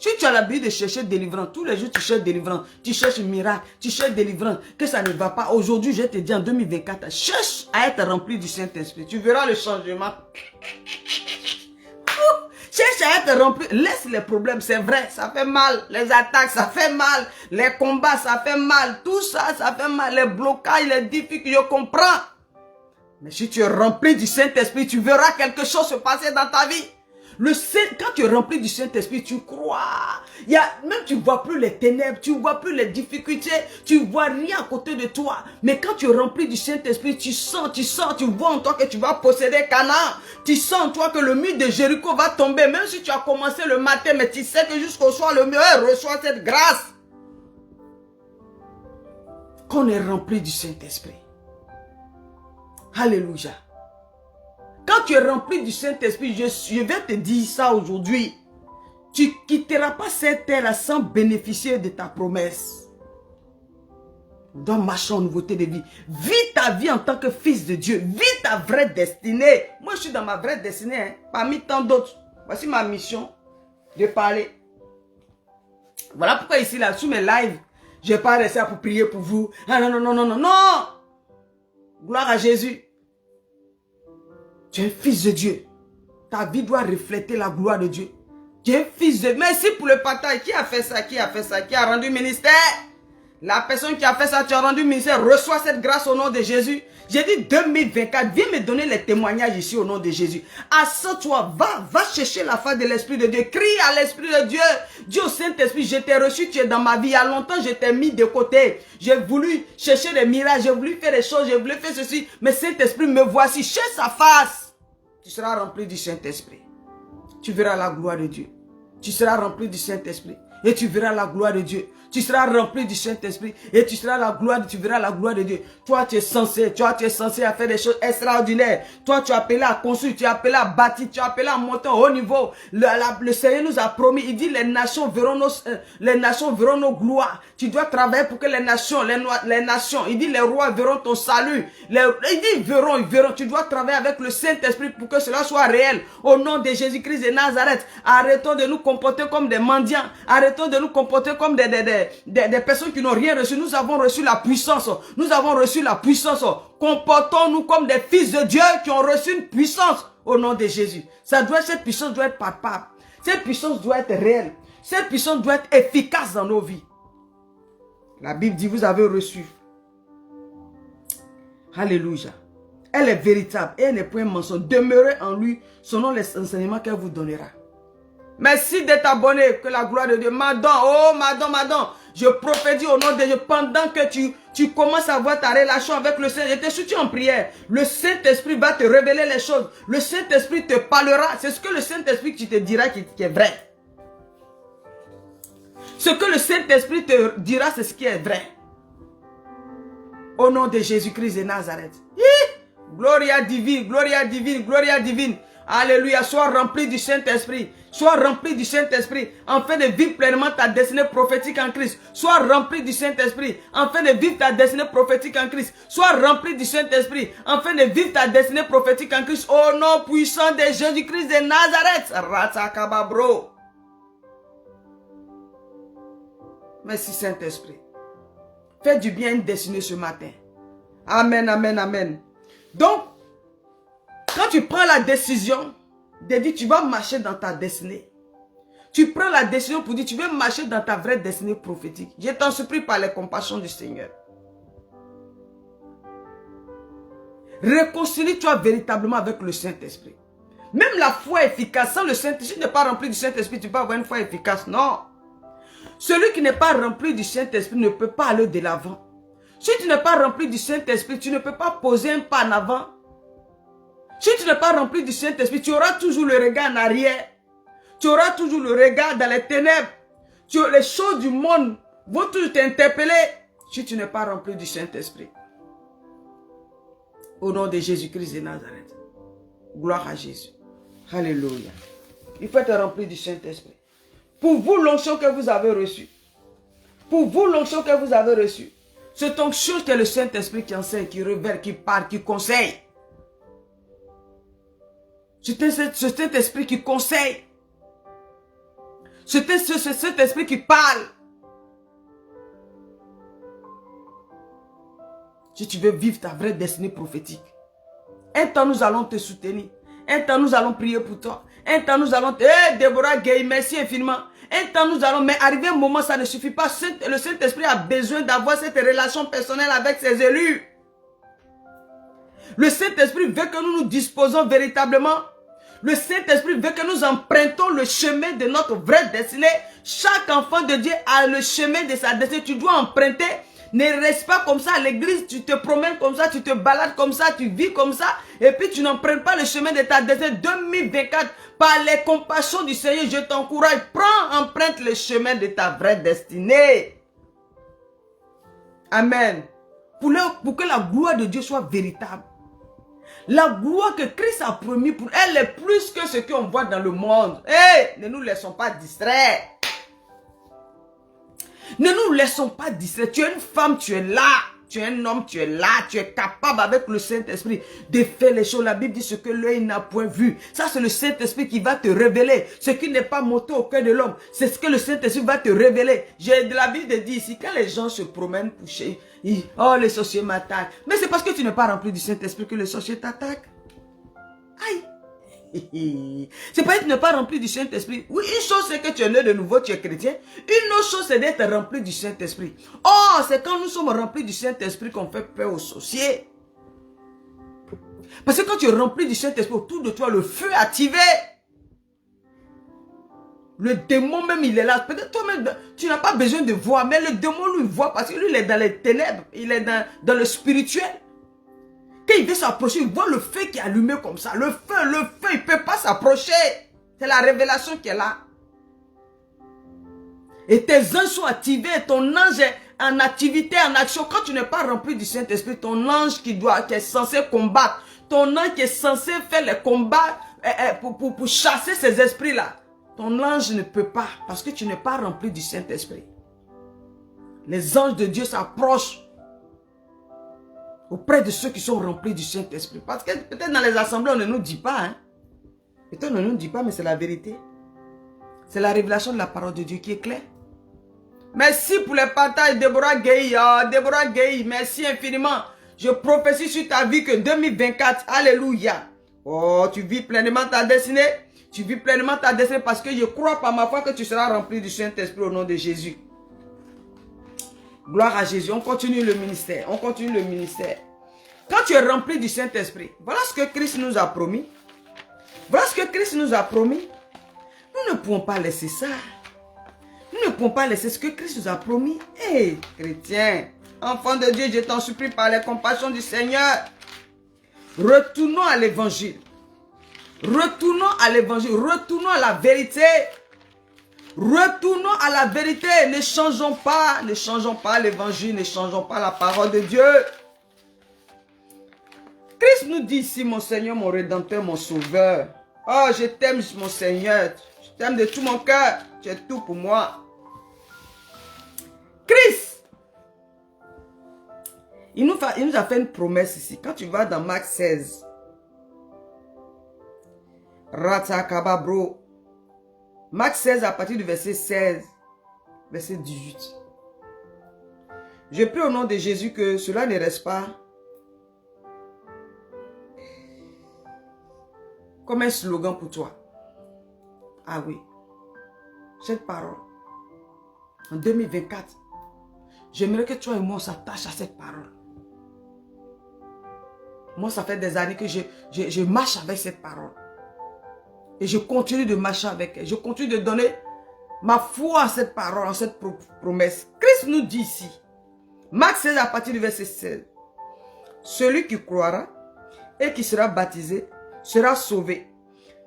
Si tu as l'habitude de chercher délivrance, tous les jours tu cherches délivrance, tu cherches miracle, tu cherches délivrance, que ça ne va pas. Aujourd'hui, je te dis en 2024, cherche à être rempli du Saint-Esprit. Tu verras le changement. cherches à être rempli, laisse les problèmes, c'est vrai, ça fait mal. Les attaques, ça fait mal. Les combats, ça fait mal. Tout ça, ça fait mal. Les blocages, les difficultés, je comprends. Mais si tu es rempli du Saint-Esprit, tu verras quelque chose se passer dans ta vie. Quand tu es rempli du Saint-Esprit, tu crois. Même tu ne vois plus les ténèbres, tu ne vois plus les difficultés, tu ne vois rien à côté de toi. Mais quand tu es rempli du Saint-Esprit, tu sens, tu vois en toi que tu vas posséder Canaan. Tu sens en toi que le mur de Jéricho va tomber. Même si tu as commencé le matin, mais tu sais que jusqu'au soir, le mur reçoit cette grâce. Qu'on est rempli du Saint-Esprit. Alléluia. Quand tu es rempli du Saint-Esprit, je vais te dire ça aujourd'hui. Tu ne quitteras pas cette terre sans bénéficier de ta promesse. On doit marcher en nouveauté de vie. Vis ta vie en tant que fils de Dieu. Vis ta vraie destinée. Moi, je suis dans ma vraie destinée. Hein, parmi tant d'autres. Voici ma mission de parler. Voilà pourquoi ici, là, sous mes lives, je n'ai pas resté pour prier pour vous. Ah non, non, non, non, non, non. Gloire à Jésus. Tu es un fils de Dieu. Ta vie doit refléter la gloire de Dieu. Tu es un fils de... Merci pour le partage. Qui a fait ça? Qui a fait ça? Qui a rendu ministère? La personne qui a fait ça, tu as rendu ministère. Reçois cette grâce au nom de Jésus. J'ai dit 2024. Viens me donner les témoignages ici au nom de Jésus. Assure-toi. Va chercher la face de l'Esprit de Dieu. Crie à l'Esprit de Dieu. Dis au Saint-Esprit, je t'ai reçu, tu es dans ma vie. Il y a longtemps, je t'ai mis de côté. J'ai voulu chercher des miracles. J'ai voulu faire des choses. J'ai voulu faire ceci. Mais Saint-Esprit, me voici. Cherche sa face. Tu seras rempli du Saint-Esprit. Tu verras la gloire de Dieu. Tu seras rempli du Saint-Esprit. Et tu verras la gloire de Dieu. Tu seras rempli du Saint-Esprit. Et tu verras la gloire de Dieu. Toi, tu es censé à faire des choses extraordinaires. Toi, tu es appelé à construire. Tu es appelé à bâtir. Tu es appelé à monter au haut niveau. Le Seigneur nous a promis. Il dit, les nations verront nos gloires. Tu dois travailler pour que les nations, il dit, les rois verront ton salut. Il dit, ils verront. Tu dois travailler avec le Saint-Esprit pour que cela soit réel. Au nom de Jésus-Christ de Nazareth, arrêtons de nous comporter comme des mendiants. Arrêtons de nous comporter comme des personnes qui n'ont rien reçu. Nous avons reçu la puissance. Nous avons reçu la puissance. Comportons-nous comme des fils de Dieu qui ont reçu une puissance au nom de Jésus. Cette puissance doit être palpable. Cette puissance doit être réelle. Cette puissance doit être efficace dans nos vies. La Bible dit, vous avez reçu. Alléluia. Elle est véritable et elle n'est point mensonge. Demeurez en lui selon les enseignements qu'elle vous donnera. Merci d'être abonné, que la gloire de Dieu. Madame, je prophétise au nom de Dieu. Pendant que tu commences à avoir ta relation avec le Seigneur, je te soutiens en prière. Le Saint-Esprit va te révéler les choses. Le Saint-Esprit te parlera. C'est ce que le Saint-Esprit te dira qui est vrai. Ce que le Saint-Esprit te dira, c'est ce qui est vrai. Au nom de Jésus-Christ de Nazareth. Gloria divine, gloria divine, gloria divine. Alléluia, sois rempli du Saint-Esprit. Sois rempli du Saint-Esprit afin de vivre pleinement ta destinée prophétique en Christ. Sois rempli du Saint-Esprit afin de vivre ta destinée prophétique en Christ. Sois rempli du Saint-Esprit afin de vivre ta destinée prophétique en Christ. Au nom puissant de Jésus-Christ de Nazareth. Ratakababro. Merci Saint-Esprit. Fais du bien une destinée ce matin. Amen, amen, amen. Donc, quand tu prends la décision de dire tu vas marcher dans ta destinée, tu prends la décision pour dire tu veux marcher dans ta vraie destinée prophétique. Je t'en supplie par les compassions du Seigneur. Réconcilie-toi véritablement avec le Saint-Esprit. Même la foi efficace, sans le Saint-Esprit, si tu n'es pas rempli du Saint-Esprit, tu peux avoir une foi efficace. Non. Celui qui n'est pas rempli du Saint-Esprit ne peut pas aller de l'avant. Si tu n'es pas rempli du Saint-Esprit, tu ne peux pas poser un pas en avant. Si tu n'es pas rempli du Saint-Esprit, tu auras toujours le regard en arrière. Tu auras toujours le regard dans les ténèbres. Les choses du monde vont toujours t'interpeller si tu n'es pas rempli du Saint-Esprit. Au nom de Jésus-Christ de Nazareth. Gloire à Jésus. Alléluia. Il faut être rempli du Saint-Esprit. Pour vous, l'onction que vous avez reçue. Pour vous, l'onction que vous avez reçue. C'est onction que le Saint-Esprit qui enseigne, qui révèle, qui parle, qui conseille. C'est cet esprit qui conseille. C'est cet esprit qui parle. Si tu veux vivre ta vraie destinée prophétique, un temps nous allons te soutenir. Un temps nous allons prier pour toi. Un temps nous allons, Déborah Gay, merci infiniment. Un temps nous allons, mais arrivé un moment, ça ne suffit pas. Le Saint-Esprit a besoin d'avoir cette relation personnelle avec ses élus. Le Saint-Esprit veut que nous nous disposons véritablement. Le Saint-Esprit veut que nous empruntons le chemin de notre vraie destinée. Chaque enfant de Dieu a le chemin de sa destinée. Tu dois emprunter. Ne reste pas comme ça à l'église. Tu te promènes comme ça, tu te balades comme ça, tu vis comme ça. Et puis tu n'empruntes pas le chemin de ta destinée. 2024, par les compassions du Seigneur, je t'encourage. Prends, emprunte le chemin de ta vraie destinée. Amen. Pour que la gloire de Dieu soit véritable. La gloire que Christ a promis pour elle est plus que ce qu'on voit dans le monde. Ne nous laissons pas distraire. Ne nous laissons pas distraire. Tu es une femme, tu es là. Tu es un homme, tu es là. Tu es capable avec le Saint-Esprit de faire les choses. La Bible dit ce que l'œil n'a point vu. Ça, c'est le Saint-Esprit qui va te révéler. Ce qui n'est pas monté au cœur de l'homme. C'est ce que le Saint-Esprit va te révéler. J'ai de la Bible dit ici, quand les gens se promènent pour chez... Oh, les sorciers m'attaquent. Mais c'est parce que tu n'es pas rempli du Saint-Esprit que les sorciers t'attaquent. Aïe. C'est parce que tu n'es pas rempli du Saint-Esprit. Oui, une chose c'est que tu es né de nouveau, tu es chrétien. Une autre chose c'est d'être rempli du Saint-Esprit. Oh, c'est quand nous sommes remplis du Saint-Esprit qu'on fait peur aux sorciers. Parce que quand tu es rempli du Saint-Esprit, autour de toi, le feu est activé. Le démon même, il est là. Peut-être toi-même, tu n'as pas besoin de voir. Mais le démon, lui, voit parce que lui, il est dans les ténèbres. Il est dans le spirituel. Quand il veut s'approcher, il voit le feu qui est allumé comme ça. Le feu, il ne peut pas s'approcher. C'est la révélation qui est là. Et tes anges sont activés. Ton ange est en activité, en action. Quand tu n'es pas rempli du Saint-Esprit, ton ange qui est censé combattre, ton ange qui est censé faire les combats pour chasser ces esprits-là, ton ange ne peut pas parce que tu n'es pas rempli du Saint-Esprit. Les anges de Dieu s'approchent auprès de ceux qui sont remplis du Saint-Esprit. Parce que peut-être dans les assemblées, on ne nous dit pas. Hein? Peut-être on ne nous dit pas, mais c'est la vérité. C'est la révélation de la parole de Dieu qui est claire. Merci pour les partages, Déborah Gay. Déborah Gay, merci infiniment. Je prophétise sur ta vie que 2024, alléluia. Oh, tu vis pleinement ta destinée. Tu vis pleinement ta destinée parce que je crois par ma foi que tu seras rempli du Saint-Esprit au nom de Jésus. Gloire à Jésus. On continue le ministère. On continue le ministère. Quand tu es rempli du Saint-Esprit, voilà ce que Christ nous a promis. Voilà ce que Christ nous a promis. Nous ne pouvons pas laisser ça. Nous ne pouvons pas laisser ce que Christ nous a promis. Hé, chrétien, enfant de Dieu, je t'en supplie par les compassions du Seigneur. Retournons à l'évangile. Retournons à l'évangile. Retournons à la vérité. Retournons à la vérité. Ne changeons pas l'évangile. Ne changeons pas la parole de Dieu. Christ nous dit ici, mon Seigneur, mon Rédempteur, mon Sauveur. Oh, je t'aime, mon Seigneur. Je t'aime de tout mon cœur. Tu es tout pour moi. Christ, il nous a fait une promesse ici. Quand tu vas dans Marc 16, Ratakababro, Marc 16 à partir du verset 16, verset 18. Je prie au nom de Jésus que cela ne reste pas comme un slogan pour toi. Ah oui, cette parole, en 2024, j'aimerais que toi et moi on s'attache à cette parole. Moi, ça fait des années que je marche avec cette parole. Et je continue de marcher avec elle. Je continue de donner ma foi à cette parole, à cette promesse. Christ nous dit ici, Marc 16 à partir du verset 16, celui qui croira et qui sera baptisé sera sauvé.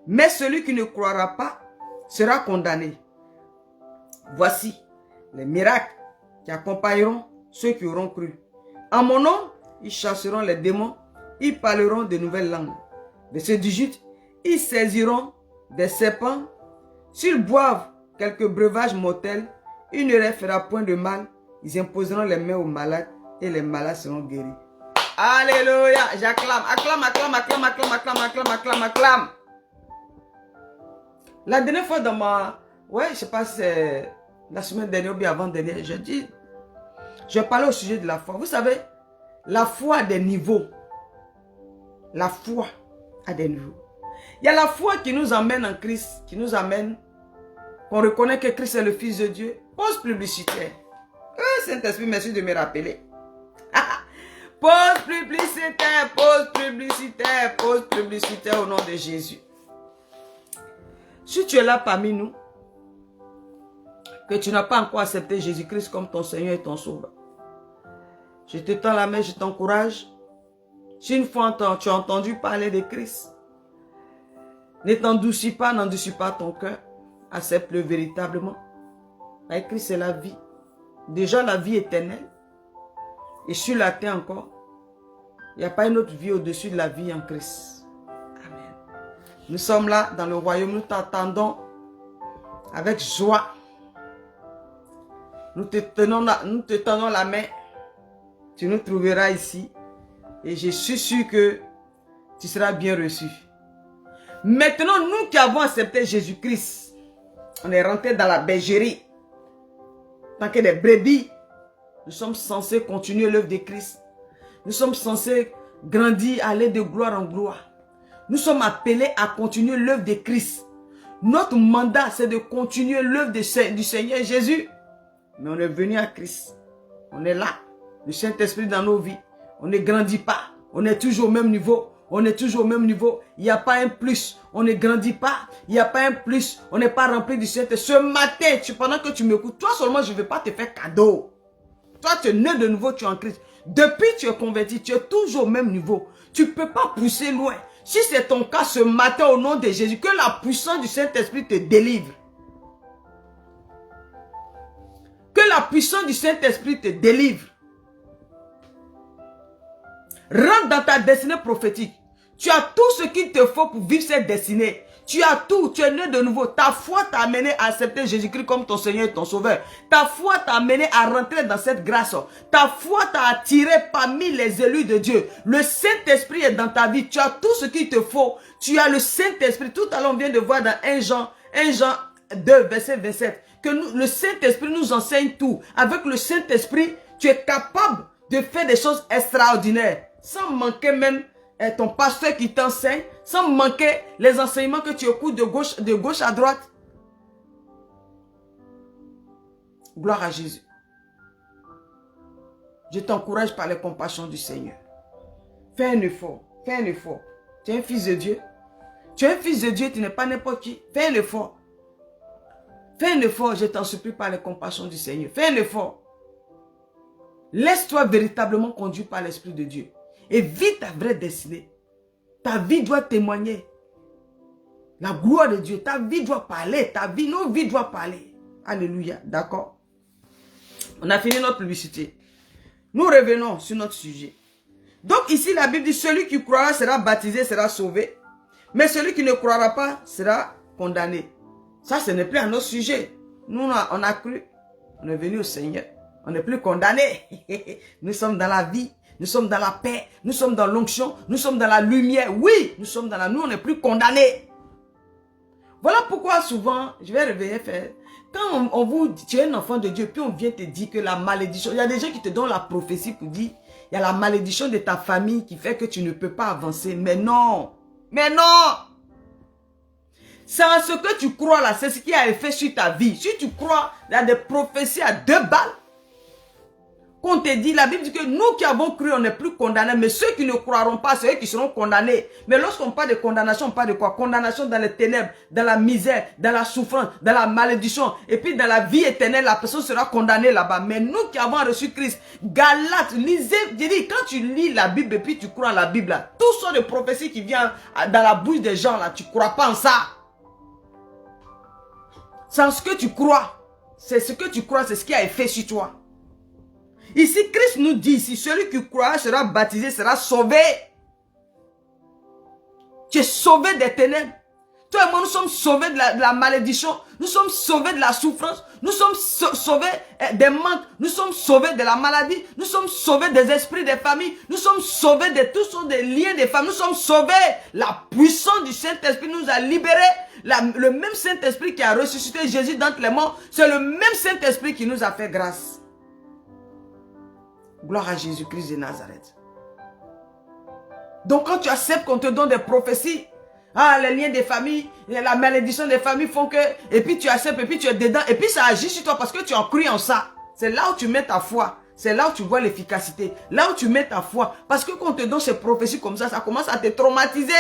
Mais celui qui ne croira pas sera condamné. Voici les miracles qui accompagneront ceux qui auront cru. En mon nom, ils chasseront les démons, ils parleront de nouvelles langues. Verset 18, ils saisiront des serpents. S'ils boivent quelques breuvages mortels, il ne leur fera point de mal. Ils imposeront les mains aux malades et les malades seront guéris. Alléluia, j'acclame, acclame, acclame, acclame, acclame, acclame, acclame, acclame, acclame. La dernière fois dans ma... Ouais, je sais pas si c'est la semaine dernière ou bien avant-dernière, je parlais au sujet de la foi. Vous savez, la foi a des niveaux. La foi a des niveaux. Il y a la foi qui nous emmène en Christ, qui nous amène, qu'on reconnaît que Christ est le Fils de Dieu. Pause publicitaire. Saint-Esprit, merci de me rappeler. Pause publicitaire, pause publicitaire, pause publicitaire au nom de Jésus. Si tu es là parmi nous, que tu n'as pas encore accepté Jésus-Christ comme ton Seigneur et ton Sauveur, je te tends la main, je t'encourage. Si une fois tu as entendu parler de Christ, ne t'endurcis pas, n'endurcis pas ton cœur. Accepte-le véritablement. Avec Christ, c'est la vie. Déjà la vie éternelle. Et sur la terre encore, il n'y a pas une autre vie au-dessus de la vie en Christ. Amen. Nous sommes là dans le royaume, nous t'attendons avec joie. Nous te tendons la main. Tu nous trouveras ici. Et je suis sûr que tu seras bien reçu. Maintenant, nous qui avons accepté Jésus-Christ, on est rentré dans la bergerie. Tant que des brebis, nous sommes censés continuer l'œuvre de Christ. Nous sommes censés grandir, aller de gloire en gloire. Nous sommes appelés à continuer l'œuvre de Christ. Notre mandat, c'est de continuer l'œuvre du Seigneur Jésus. Mais on est venu à Christ. On est là. Le Saint-Esprit dans nos vies. On ne grandit pas. On est toujours au même niveau. On est toujours au même niveau. Il n'y a pas un plus. On ne grandit pas. Il n'y a pas un plus. On n'est pas rempli du Saint-Esprit. Ce matin, pendant que tu m'écoutes, toi seulement, je ne vais pas te faire cadeau. Toi, tu es né de nouveau, tu es en Christ. Depuis que tu es converti, tu es toujours au même niveau. Tu ne peux pas pousser loin. Si c'est ton cas ce matin, au nom de Jésus, que la puissance du Saint-Esprit te délivre. Que la puissance du Saint-Esprit te délivre. Rentre dans ta destinée prophétique. Tu as tout ce qu'il te faut pour vivre cette destinée. Tu as tout, tu es né de nouveau. Ta foi t'a amené à accepter Jésus-Christ comme ton Seigneur et ton Sauveur. Ta foi t'a amené à rentrer dans cette grâce. Ta foi t'a attiré parmi les élus de Dieu. Le Saint-Esprit est dans ta vie. Tu as tout ce qu'il te faut. Tu as le Saint-Esprit. Tout à l'heure, on vient de voir dans 1 Jean 2, verset 27, que le Saint-Esprit nous enseigne tout. Avec le Saint-Esprit, tu es capable de faire des choses extraordinaires. Sans manquer même ton pasteur qui t'enseigne, sans manquer les enseignements que tu écoutes de gauche à droite. Gloire à Jésus. Je t'encourage par les compassions du Seigneur. Fais un effort. Fais un effort. Tu es un fils de Dieu. Tu es un fils de Dieu, tu n'es pas n'importe qui. Fais un effort. Fais un effort, je t'en supplie par les compassions du Seigneur. Fais un effort. Laisse-toi véritablement conduire par l'Esprit de Dieu. Et vis ta vraie destinée. Ta vie doit témoigner la gloire de Dieu. Ta vie doit parler. Nos vies doivent parler. Alléluia. D'accord? On a fini notre publicité. Nous revenons sur notre sujet. Donc ici, la Bible dit, celui qui croira sera baptisé, sera sauvé. Mais celui qui ne croira pas sera condamné. Ça, ce n'est plus à notre sujet. Nous, on a cru. On est venu au Seigneur. On n'est plus condamné. Nous sommes dans la vie. Nous sommes dans la paix. Nous sommes dans l'onction. Nous sommes dans la lumière. Oui, nous sommes dans la... Nous, on n'est plus condamnés. Voilà pourquoi souvent, je vais revenir faire... Quand on vous dit, tu es un enfant de Dieu, puis on vient te dire que la malédiction... Il y a des gens qui te donnent la prophétie pour dire, il y a la malédiction de ta famille qui fait que tu ne peux pas avancer. Mais non. Mais non. C'est en ce que tu crois là, c'est ce qui a effet sur ta vie. Si tu crois, il y a des prophéties à 2 balles. Qu'on te dit, la Bible dit que nous qui avons cru, on n'est plus condamnés. Mais ceux qui ne croiront pas, c'est eux qui seront condamnés. Mais lorsqu'on parle de condamnation, on parle de quoi? Condamnation dans les ténèbres, dans la misère, dans la souffrance, dans la malédiction. Et puis dans la vie éternelle, la personne sera condamnée là-bas. Mais nous qui avons reçu Christ, Galates, lisez, je dis, quand tu lis la Bible et puis tu crois en la Bible, là, tout sortes de prophéties qui viennent dans la bouche des gens, là, tu ne crois pas en ça. C'est en ce que tu crois. C'est ce que tu crois, c'est ce qui a effet sur toi. Ici, Christ nous dit, si celui qui croira sera baptisé, sera sauvé. Tu es sauvé des ténèbres. Toi et moi, nous sommes sauvés de la malédiction. Nous sommes sauvés de la souffrance. Nous sommes sauvés des manques. Nous sommes sauvés de la maladie. Nous sommes sauvés des esprits des familles. Nous sommes sauvés de tous sortes de liens des femmes. Nous sommes sauvés. La puissance du Saint-Esprit nous a libérés. Le même Saint-Esprit qui a ressuscité Jésus d'entre les morts, c'est le même Saint-Esprit qui nous a fait grâce. Gloire à Jésus-Christ de Nazareth. Donc quand tu acceptes qu'on te donne des prophéties, Ah, les liens des familles, la malédiction des familles font que... Et puis tu acceptes, et puis tu es dedans, et puis ça agit sur toi parce que tu as cru en ça. C'est là où tu mets ta foi. C'est là où tu vois l'efficacité. Là où tu mets ta foi. Parce que quand on te donne ces prophéties comme ça commence à te traumatiser.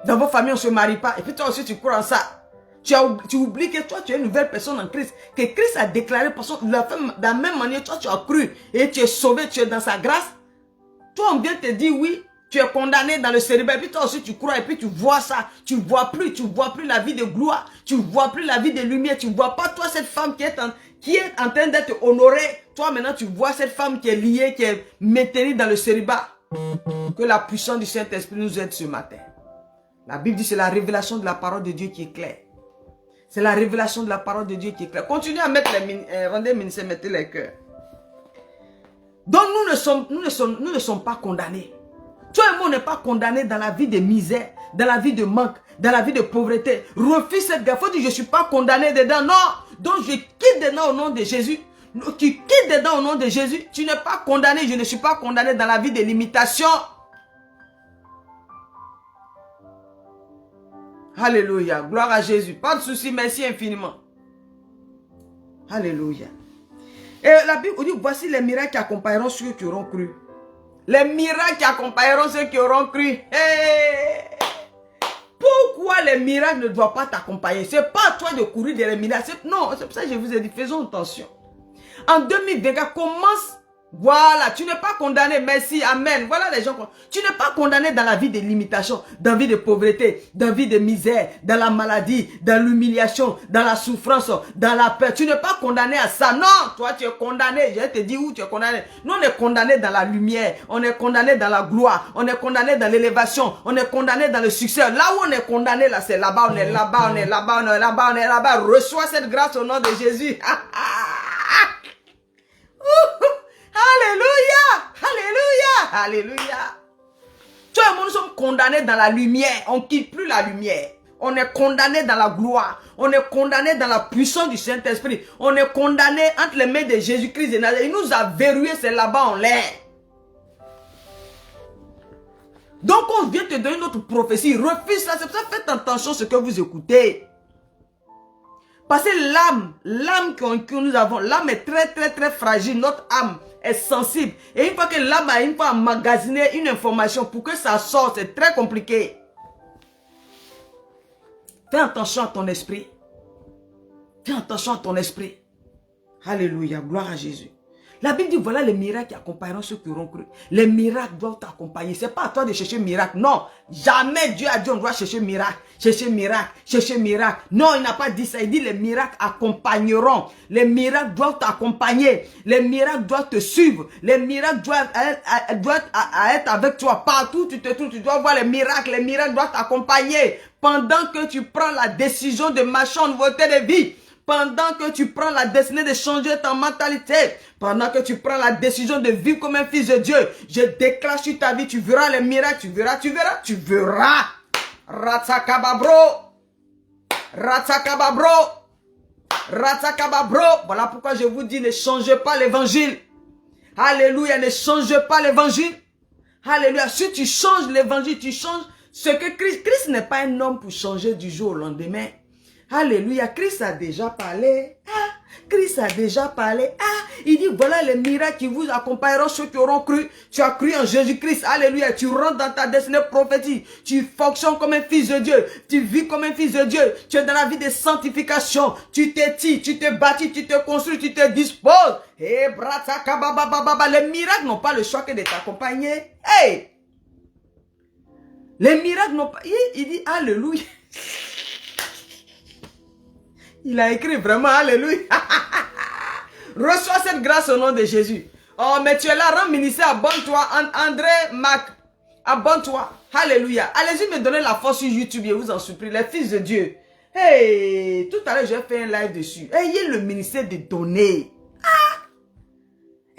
Dans vos familles, on ne se marie pas. Et puis toi aussi, tu crois en ça. Tu oublies que toi, tu es une nouvelle personne en Christ. Que Christ a déclaré, de la même manière, toi, tu as cru. Et tu es sauvé, tu es dans sa grâce. Toi, on vient te dire oui, tu es condamné dans le célibat. Et puis toi aussi, tu crois. Et puis tu vois ça. Tu ne vois plus la vie de gloire. Tu ne vois plus la vie de lumière. Tu ne vois pas, toi, cette femme qui est en train d'être honorée. Toi, maintenant, tu vois cette femme qui est liée, qui est maintenue dans le célibat. Que la puissance du Saint-Esprit nous aide ce matin. La Bible dit c'est la révélation de la parole de Dieu qui est claire. C'est la révélation de la parole de Dieu qui est claire. Continuez à mettre rendez ministère, mettez les cœurs. Donc nous ne sommes pas condamnés. Toi et moi, on n'est pas condamnés dans la vie de misère, dans la vie de manque, dans la vie de pauvreté. Refuse cette guerre. Faut dire je ne suis pas condamné dedans. Non. Donc je quitte dedans au nom de Jésus. Tu quittes dedans au nom de Jésus. Tu n'es pas condamné. Je ne suis pas condamné dans la vie de limitation. Alléluia. Gloire à Jésus. Pas de souci. Merci infiniment. Alléluia. Et la Bible dit, voici les miracles qui accompagneront ceux qui auront cru. Les miracles qui accompagneront ceux qui auront cru. Hey! Pourquoi les miracles ne doivent pas t'accompagner? Ce n'est pas à toi de courir derrière les miracles. Non, c'est pour ça que je vous ai dit, faisons attention. En 2024, commence. Voilà, tu n'es pas condamné, merci, amen. Voilà les gens. Tu n'es pas condamné dans la vie de limitation, dans la vie de pauvreté, dans la vie de misère, dans la maladie, dans l'humiliation, dans la souffrance, dans la peur. Tu n'es pas condamné à ça. Non, toi tu es condamné. Je te dis où tu es condamné. Nous on est condamné dans la lumière, on est condamné dans la gloire, on est condamné dans l'élévation, on est condamné dans le succès. Là où on est condamné, là c'est là-bas, on est là-bas, on est là-bas, on est là-bas, on est là-bas. Reçois cette grâce au nom de Jésus. Alléluia, alléluia, alléluia. Toi et moi, nous sommes condamnés dans la lumière. On ne quitte plus la lumière. On est condamné dans la gloire. On est condamné dans la puissance du Saint-Esprit. On est condamné entre les mains de Jésus-Christ de Nazareth. Il nous a verrouillé, c'est là-bas en l'air. Donc, on vient te donner notre prophétie. Refuse ça. C'est pour ça que faites attention à ce que vous écoutez. Parce que l'âme que nous avons, l'âme est très, très, très fragile. Notre âme est sensible. Et une fois que l'âme a emmagasiné une information, pour que ça sorte, c'est très compliqué. Fais attention à ton esprit. Fais attention à ton esprit. Alléluia, gloire à Jésus. La Bible dit, voilà les miracles qui accompagneront ceux qui auront cru. Les miracles doivent t'accompagner. Ce n'est pas à toi de chercher miracle. Non, jamais Dieu a dit on doit chercher miracle. Chercher miracle, chercher miracle. Non, il n'a pas dit ça. Il dit les miracles accompagneront. Les miracles doivent t'accompagner. Les miracles doivent te suivre. Les miracles doivent être avec toi. Partout où tu te trouves, tu dois voir les miracles. Les miracles doivent t'accompagner. Pendant que tu prends la décision de marcher en nouveauté de vie. Pendant que tu prends la décision de changer ta mentalité, pendant que tu prends la décision de vivre comme un fils de Dieu, je déclare sur ta vie, tu verras les miracles, tu verras. Ratsakababro. Ratsakababro. Ratsakababro. Voilà pourquoi je vous dis, ne changez pas l'évangile. Alléluia, ne changez pas l'évangile. Alléluia, si tu changes l'évangile, tu changes ce que Christ. Christ n'est pas un homme pour changer du jour au lendemain. Alléluia, Christ a déjà parlé. Ah, Christ a déjà parlé. Ah, il dit, voilà les miracles qui vous accompagneront, ceux qui auront cru. Tu as cru en Jésus-Christ. Alléluia, tu rentres dans ta destinée prophétique. Tu fonctionnes comme un fils de Dieu. Tu vis comme un fils de Dieu. Tu es dans la vie de sanctification. Tu t'étires, tu te bâtis, tu te construis, tu te disposes. Et les miracles n'ont pas le choix que de t'accompagner. Hey! Les miracles n'ont pas... Il dit, alléluia. Il a écrit vraiment, alléluia. Reçois cette grâce au nom de Jésus. Oh, mais tu es là, rends ministère, abonne-toi. André Mac, abonne-toi. Alléluia. Allez-y me donner la force sur YouTube, je vous en supplie, les fils de Dieu. Hey, tout à l'heure, j'ai fait un live dessus. Ayez le ministère de donner. Ah!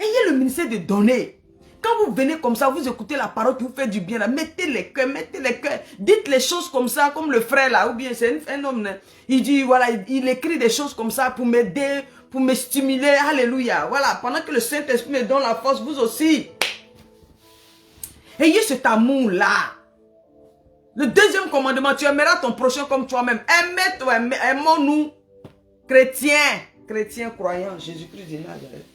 Ayez le ministère de donner. Quand vous venez comme ça, vous écoutez la parole qui vous fait du bien, là, mettez les cœurs. Dites les choses comme ça, comme le frère là, ou bien c'est un homme. Là. Il dit, voilà, il écrit des choses comme ça pour m'aider, pour me stimuler. Alléluia. Voilà, pendant que le Saint-Esprit me donne la force, vous aussi. Ayez cet amour-là. Le deuxième commandement, tu aimeras ton prochain comme toi-même. Aimons-nous, chrétiens croyants, Jésus-Christ de Nazareth.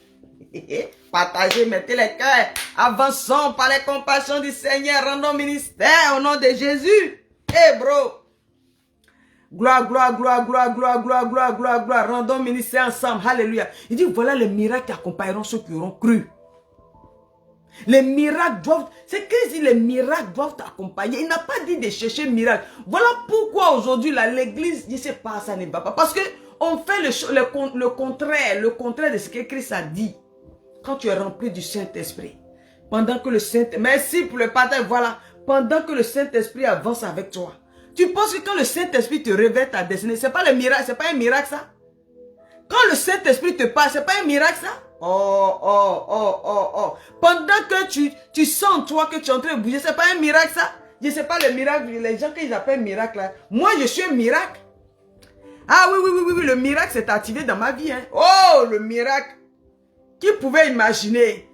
Partagez, mettez les cœurs, avançons par les compassions du Seigneur, rendons ministère au nom de Jésus. Bro. Gloire, gloire, gloire, gloire, gloire, gloire, gloire, gloire, gloire, rendons ministère ensemble. Alléluia. Il dit, voilà les miracles qui accompagneront ceux qui auront cru. Les miracles doivent, c'est que si les miracles doivent t'accompagner, il n'a pas dit de chercher miracle. Voilà pourquoi aujourd'hui l'église dit c'est pas ça ne va pas. Parce que on fait le contraire de ce que Christ a dit. Quand tu es rempli du Saint-Esprit, pendant que le Saint-Esprit, merci pour le partage, voilà, pendant que le Saint-Esprit avance avec toi. Tu penses que quand le Saint-Esprit te révèle ta destinée, c'est pas le miracle, c'est pas un miracle ça? Quand le Saint-Esprit te parle, c'est pas un miracle ça? Pendant que tu sens toi que tu es en train de bouger, c'est pas un miracle ça? Je sais pas le miracle, les gens qu'ils appellent miracle là. Moi je suis un miracle. Ah oui, le miracle s'est activé dans ma vie. Hein. Oh, le miracle. Qui pouvait imaginer?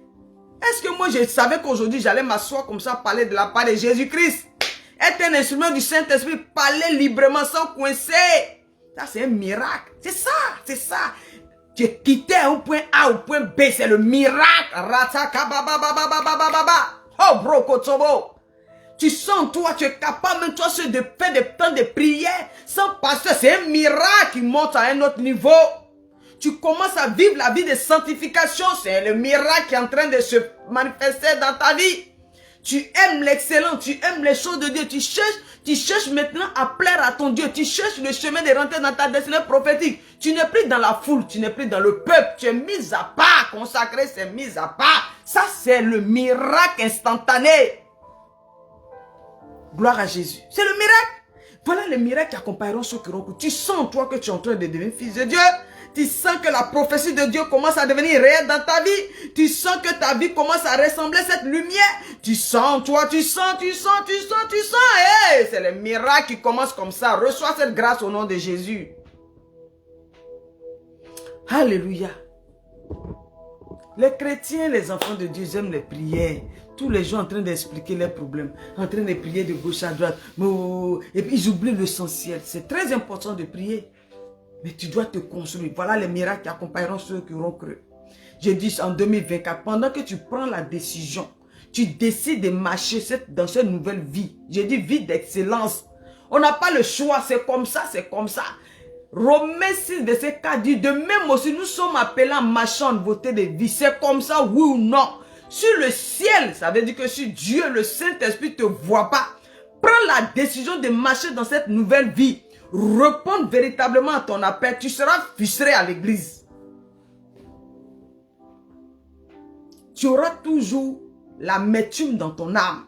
Est-ce que moi je savais qu'aujourd'hui j'allais m'asseoir comme ça, parler de la part de Jésus-Christ? Être un instrument du Saint-Esprit, parler librement sans coincer. Ça c'est un miracle. C'est ça, c'est ça. Tu es quitté un point A au point B, c'est le miracle. Oh bro, Kotobo. Tu sens toi, tu es capable même toi de faire des temps de prière sans passer. C'est un miracle qui monte à un autre niveau. Tu commences à vivre la vie de sanctification. C'est le miracle qui est en train de se manifester dans ta vie. Tu aimes l'excellence, tu aimes les choses de Dieu. Tu cherches maintenant à plaire à ton Dieu. Tu cherches le chemin de rentrer dans ta destinée prophétique. Tu n'es plus dans la foule, tu n'es plus dans le peuple. Tu es mis à part, consacré, c'est mis à part. Ça, c'est le miracle instantané. Gloire à Jésus. C'est le miracle. Voilà les miracles qui accompagneront ceux qui auront cru. Tu sens toi que tu es en train de devenir fils de Dieu. Tu sens que la prophétie de Dieu commence à devenir réelle dans ta vie. Tu sens que ta vie commence à ressembler à cette lumière. Tu sens, toi, tu sens. Hey, c'est le miracle qui commence comme ça. Reçois cette grâce au nom de Jésus. Alléluia. Les chrétiens, les enfants de Dieu, aiment les prières. Tous les gens en train d'expliquer leurs problèmes, en train de prier de gauche à droite. Et puis ils oublient l'essentiel. C'est très important de prier. Mais tu dois te construire. Voilà les miracles qui accompagneront ceux qui auront cru. Je dis en 2024, pendant que tu prends la décision, tu décides de marcher dans cette nouvelle vie. Je dis vie d'excellence. On n'a pas le choix, c'est comme ça, c'est comme ça. Romains 6 de ces cas dit, de même aussi nous sommes appelés à marcher en beauté de vie. C'est comme ça, oui ou non. Sur le ciel, ça veut dire que si Dieu, le Saint-Esprit ne te voit pas, prends la décision de marcher dans cette nouvelle vie. Réponds véritablement à ton appel, tu seras frustré à l'église. Tu auras toujours l'amertume dans ton âme.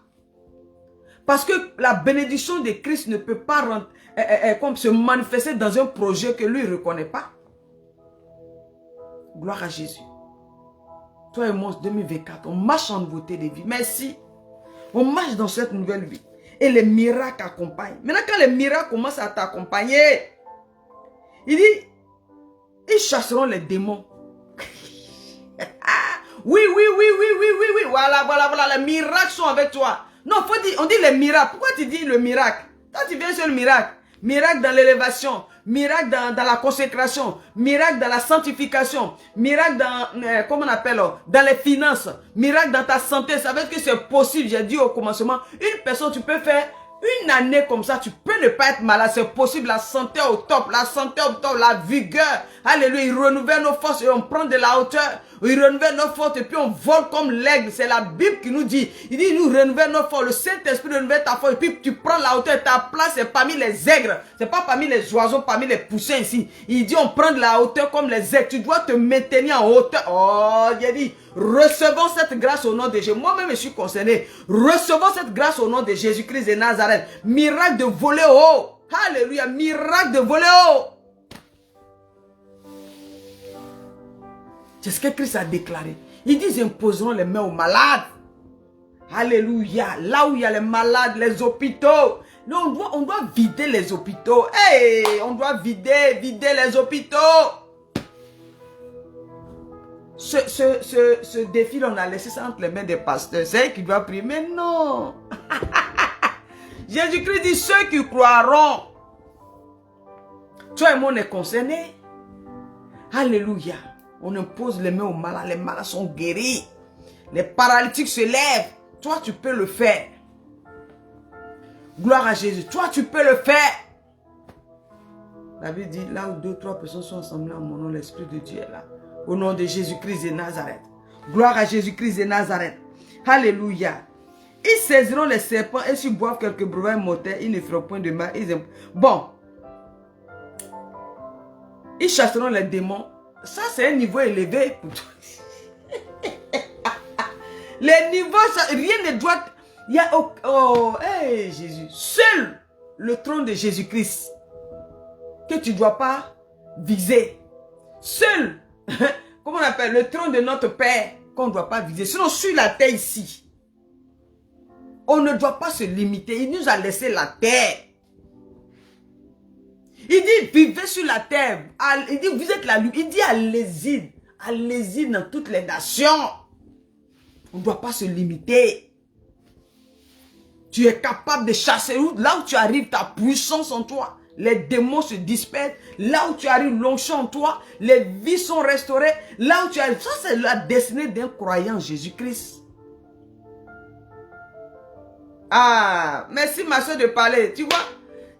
Parce que la bénédiction de Christ ne peut pas comme se manifester dans un projet que lui ne reconnaît pas. Gloire à Jésus. Toi et moi, 2024, on marche en nouveauté de vie. Merci. On marche dans cette nouvelle vie. Et les miracles accompagnent. Maintenant, quand les miracles commencent à t'accompagner, il dit, ils chasseront les démons. Oui. Voilà, les miracles sont avec toi. Non, on dit les miracles. Pourquoi tu dis le miracle? Toi, tu viens sur le miracle. Miracle dans l'élévation, miracle dans la consécration, miracle dans la sanctification, miracle dans, comment on appelle, dans les finances, miracle dans ta santé. Ça veut dire que c'est possible, j'ai dit au commencement, une personne, tu peux faire une année comme ça, tu peux ne pas être malade, c'est possible, la santé au top, la vigueur, alléluia, il renouvelle nos forces et on prend de la hauteur, il renouvelle nos forces et puis on vole comme l'aigle, c'est la Bible qui nous dit, il dit, il nous renouvelle nos forces, le Saint-Esprit renouvelle ta force et puis tu prends la hauteur, ta place c'est parmi les aigres, c'est pas parmi les oiseaux, parmi les poussins ici, il dit on prend de la hauteur comme les aigres, tu dois te maintenir en hauteur, oh, il a dit, recevons cette grâce au nom de Jésus. Moi-même, je suis concerné. Recevons cette grâce au nom de Jésus-Christ de Nazareth. Miracle de voler haut. Alléluia. Miracle de voler haut. C'est ce que Christ a déclaré. Il dit, ils imposeront les mains aux malades. Alléluia. Là où il y a les malades, les hôpitaux. Non, on doit vider les hôpitaux. Hey, on doit vider les hôpitaux. ce défi, on a laissé ça entre les mains des pasteurs. C'est eux qui doivent prier. Mais non. Jésus-Christ dit, ceux qui croiront. Toi et moi, on est concernés. Alléluia. On impose les mains aux malades. Les malades sont guéris. Les paralytiques se lèvent. Toi, tu peux le faire. Gloire à Jésus. Toi, tu peux le faire. La Bible dit, là où 2 ou 3 personnes sont assemblées en mon nom, l'Esprit de Dieu est là. Au nom de Jésus-Christ de Nazareth. Gloire à Jésus-Christ de Nazareth. Alléluia. Ils saisiront les serpents et s'ils boivent quelques breuvages mortels, ils ne feront point de mal. Bon. Ils chasseront les démons. Ça, c'est un niveau élevé pour toi. Les niveaux, rien ne doit... Il y a... Oh, hey, Jésus. Seul le trône de Jésus-Christ que tu ne dois pas viser. Seul, comment on appelle, le trône de notre Père qu'on ne doit pas viser. Sinon, sur la terre ici, on ne doit pas se limiter. Il nous a laissé la terre. Il dit, vivez sur la terre. Il dit, vous êtes la lumière. Il dit, allez-y. Allez-y dans toutes les nations. On ne doit pas se limiter. Tu es capable de chasser. Là où tu arrives, ta puissance en toi. Les démons se dispersent. Là où tu arrives, l'onction en toi. Les vies sont restaurées. Là où tu arrives. Ça, c'est la destinée d'un croyant en Jésus-Christ. Ah, merci ma soeur de parler. Tu vois,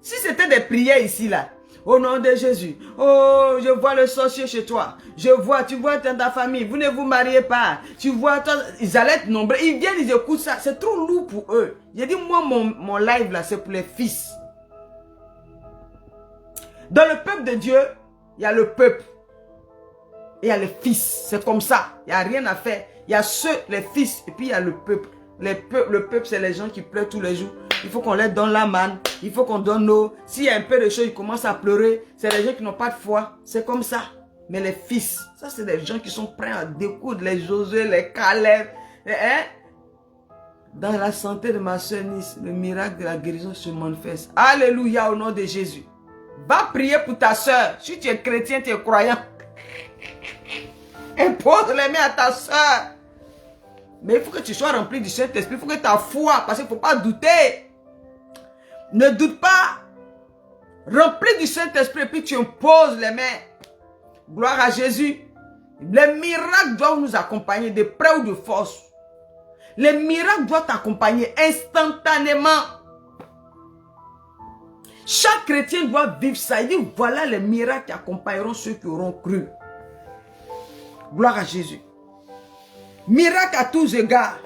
si c'était des prières ici, là. Au nom de Jésus. Oh, je vois le sorcier chez toi. Je vois, tu vois dans ta famille. Vous ne vous mariez pas. Tu vois, ils allaient être nombreux. Ils viennent, ils écoutent ça. C'est trop lourd pour eux. J'ai dit, moi, mon live là, c'est pour les fils. Dans le peuple de Dieu, il y a le peuple. Et il y a les fils. C'est comme ça. Il n'y a rien à faire. Il y a ceux, les fils. Et puis il y a le peuple. Le peuple, c'est les gens qui pleurent tous les jours. Il faut qu'on leur donne la manne. Il faut qu'on donne l'eau. S'il y a un peu de choses, ils commencent à pleurer. C'est les gens qui n'ont pas de foi. C'est comme ça. Mais les fils, ça c'est des gens qui sont prêts à découdre. Les Josué, les Caleb. Hein? Dans la santé de ma soeur Nice, le miracle de la guérison se manifeste. Alléluia au nom de Jésus. Va prier pour ta soeur. Si tu es chrétien, tu es croyant. Impose les mains à ta soeur. Mais il faut que tu sois rempli du Saint-Esprit. Il faut que tu aies foi. Parce qu'il ne faut pas douter. Ne doute pas. Rempli du Saint-Esprit. Et puis tu imposes les mains. Gloire à Jésus. Les miracles doivent nous accompagner de près ou de force. Les miracles doivent t'accompagner instantanément. Chaque chrétien doit vivre ça. Il dit voilà les miracles qui accompagneront ceux qui auront cru. Gloire à Jésus. Miracle à tous égards.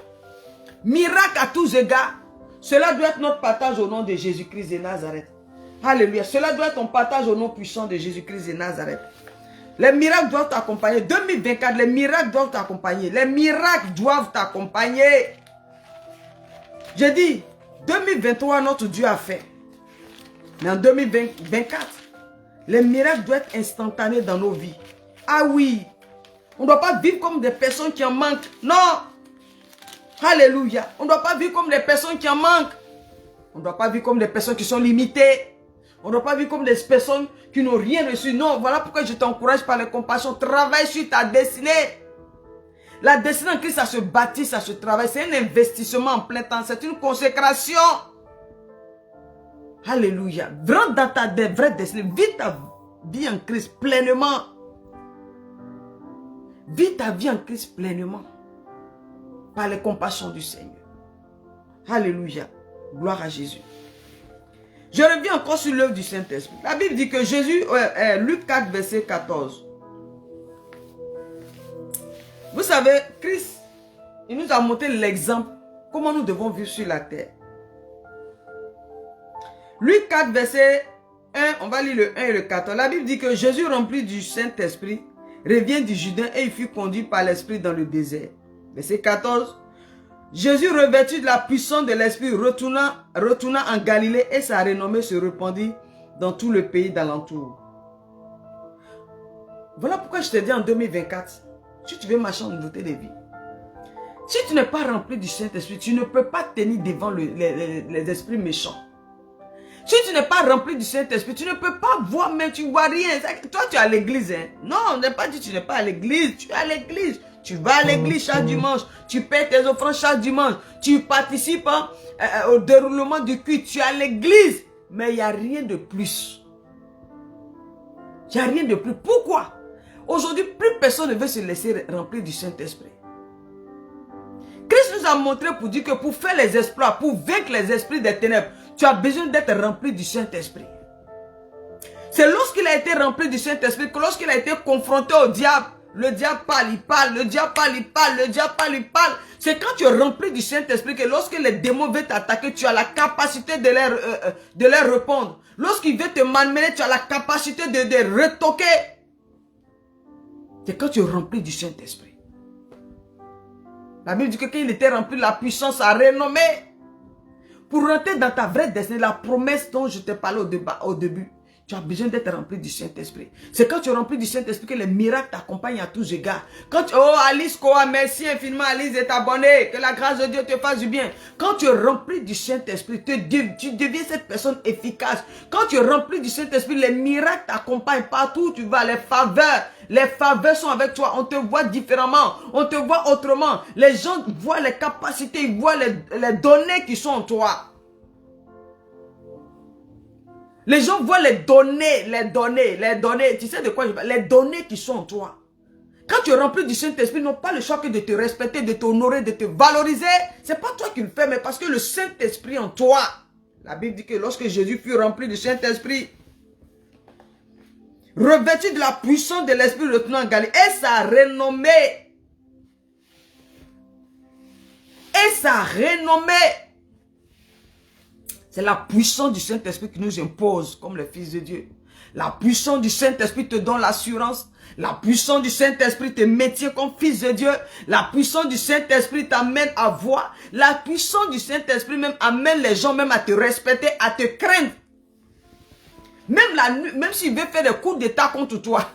Miracle à tous égards. Cela doit être notre partage au nom de Jésus-Christ de Nazareth. Alléluia. Cela doit être ton partage au nom puissant de Jésus-Christ de Nazareth. Les miracles doivent t'accompagner. 2024, les miracles doivent t'accompagner. Les miracles doivent t'accompagner. J'ai dit, 2023, notre Dieu a fait. Mais en 2024, les miracles doivent être instantanés dans nos vies. Ah oui. On ne doit pas vivre comme des personnes qui en manquent. Non. Alléluia. On ne doit pas vivre comme des personnes qui en manquent. On ne doit pas vivre comme des personnes qui sont limitées. On ne doit pas vivre comme des personnes qui n'ont rien reçu. Non, voilà pourquoi je t'encourage par la compassion. Travaille sur ta destinée. La destinée en Christ, ça se bâtit, ça se travaille. C'est un investissement en plein temps. C'est une consécration. Alléluia. Rentre dans ta vraie destinée. Vis ta vie en Christ pleinement. Vis ta vie en Christ pleinement. Par les compassions du Seigneur. Alléluia. Gloire à Jésus. Je reviens encore sur l'œuvre du Saint-Esprit. La Bible dit que Jésus, Luc 4, verset 14. Vous savez, Christ, il nous a montré l'exemple. Comment nous devons vivre sur la terre. Luc 4, verset 1, on va lire le 1 et le 14. La Bible dit que Jésus, rempli du Saint-Esprit, revient du Jourdain et il fut conduit par l'Esprit dans le désert. Verset 14. Jésus, revêtu de la puissance de l'Esprit, retourna en Galilée et sa renommée se répandit dans tout le pays d'alentour. Voilà pourquoi je te dis en 2024, si tu veux marcher en nouveauté de vie, si tu n'es pas rempli du Saint-Esprit, tu ne peux pas tenir devant les esprits méchants. Si tu n'es pas rempli du Saint-Esprit, tu ne peux pas voir, mais tu ne vois rien. Toi, tu es à l'église. Hein? Non, on n'a pas dit que tu n'es pas à l'église. Tu es à l'église. Tu vas à l'église chaque dimanche. Tu paies tes offrandes chaque dimanche. Tu participes au déroulement du culte. Tu es à l'église. Mais il n'y a rien de plus. Il n'y a rien de plus. Pourquoi? Aujourd'hui, plus personne ne veut se laisser remplir du Saint-Esprit. Christ nous a montré pour dire que pour faire les exploits, pour vaincre les esprits des ténèbres, tu as besoin d'être rempli du Saint-Esprit. C'est lorsqu'il a été rempli du Saint-Esprit que lorsqu'il a été confronté au diable, le diable parle, il parle, le diable parle, il parle, le diable parle, il parle. C'est quand tu es rempli du Saint-Esprit que lorsque les démons veulent t'attaquer, tu as la capacité de leur répondre. Lorsqu'ils veulent te malmener, tu as la capacité de retoquer. C'est quand tu es rempli du Saint-Esprit. La Bible dit que quand il était rempli, la puissance a renommé. Pour rentrer dans ta vraie destinée, la promesse dont je te parlais au début, tu as besoin d'être rempli du Saint-Esprit. C'est quand tu es rempli du Saint-Esprit que les miracles t'accompagnent à tous égards. Quand tu, oh Alice Koa, merci infiniment Alice d'être abonnée. Que la grâce de Dieu te fasse du bien. Quand tu es rempli du Saint-Esprit, tu deviens cette personne efficace. Quand tu es rempli du Saint-Esprit, les miracles t'accompagnent partout où tu vas. Les faveurs sont avec toi. On te voit différemment. On te voit autrement. Les gens voient les capacités, ils voient les données qui sont en toi. Les gens voient les données. Tu sais de quoi je parle? Les données qui sont en toi. Quand tu es rempli du Saint-Esprit, ils n'ont pas le choix que de te respecter, de t'honorer, de te valoriser. Ce n'est pas toi qui le fais, mais parce que le Saint-Esprit en toi. La Bible dit que lorsque Jésus fut rempli du Saint-Esprit, revêtu de la puissance de l'Esprit retenant en Galilée, et sa renommée. Et sa renommée. C'est la puissance du Saint-Esprit qui nous impose comme les fils de Dieu. La puissance du Saint-Esprit te donne l'assurance. La puissance du Saint-Esprit te maintient comme fils de Dieu. La puissance du Saint-Esprit t'amène à voir. La puissance du Saint-Esprit même amène les gens même à te respecter, à te craindre. Même s'il veut faire des coups d'état contre toi.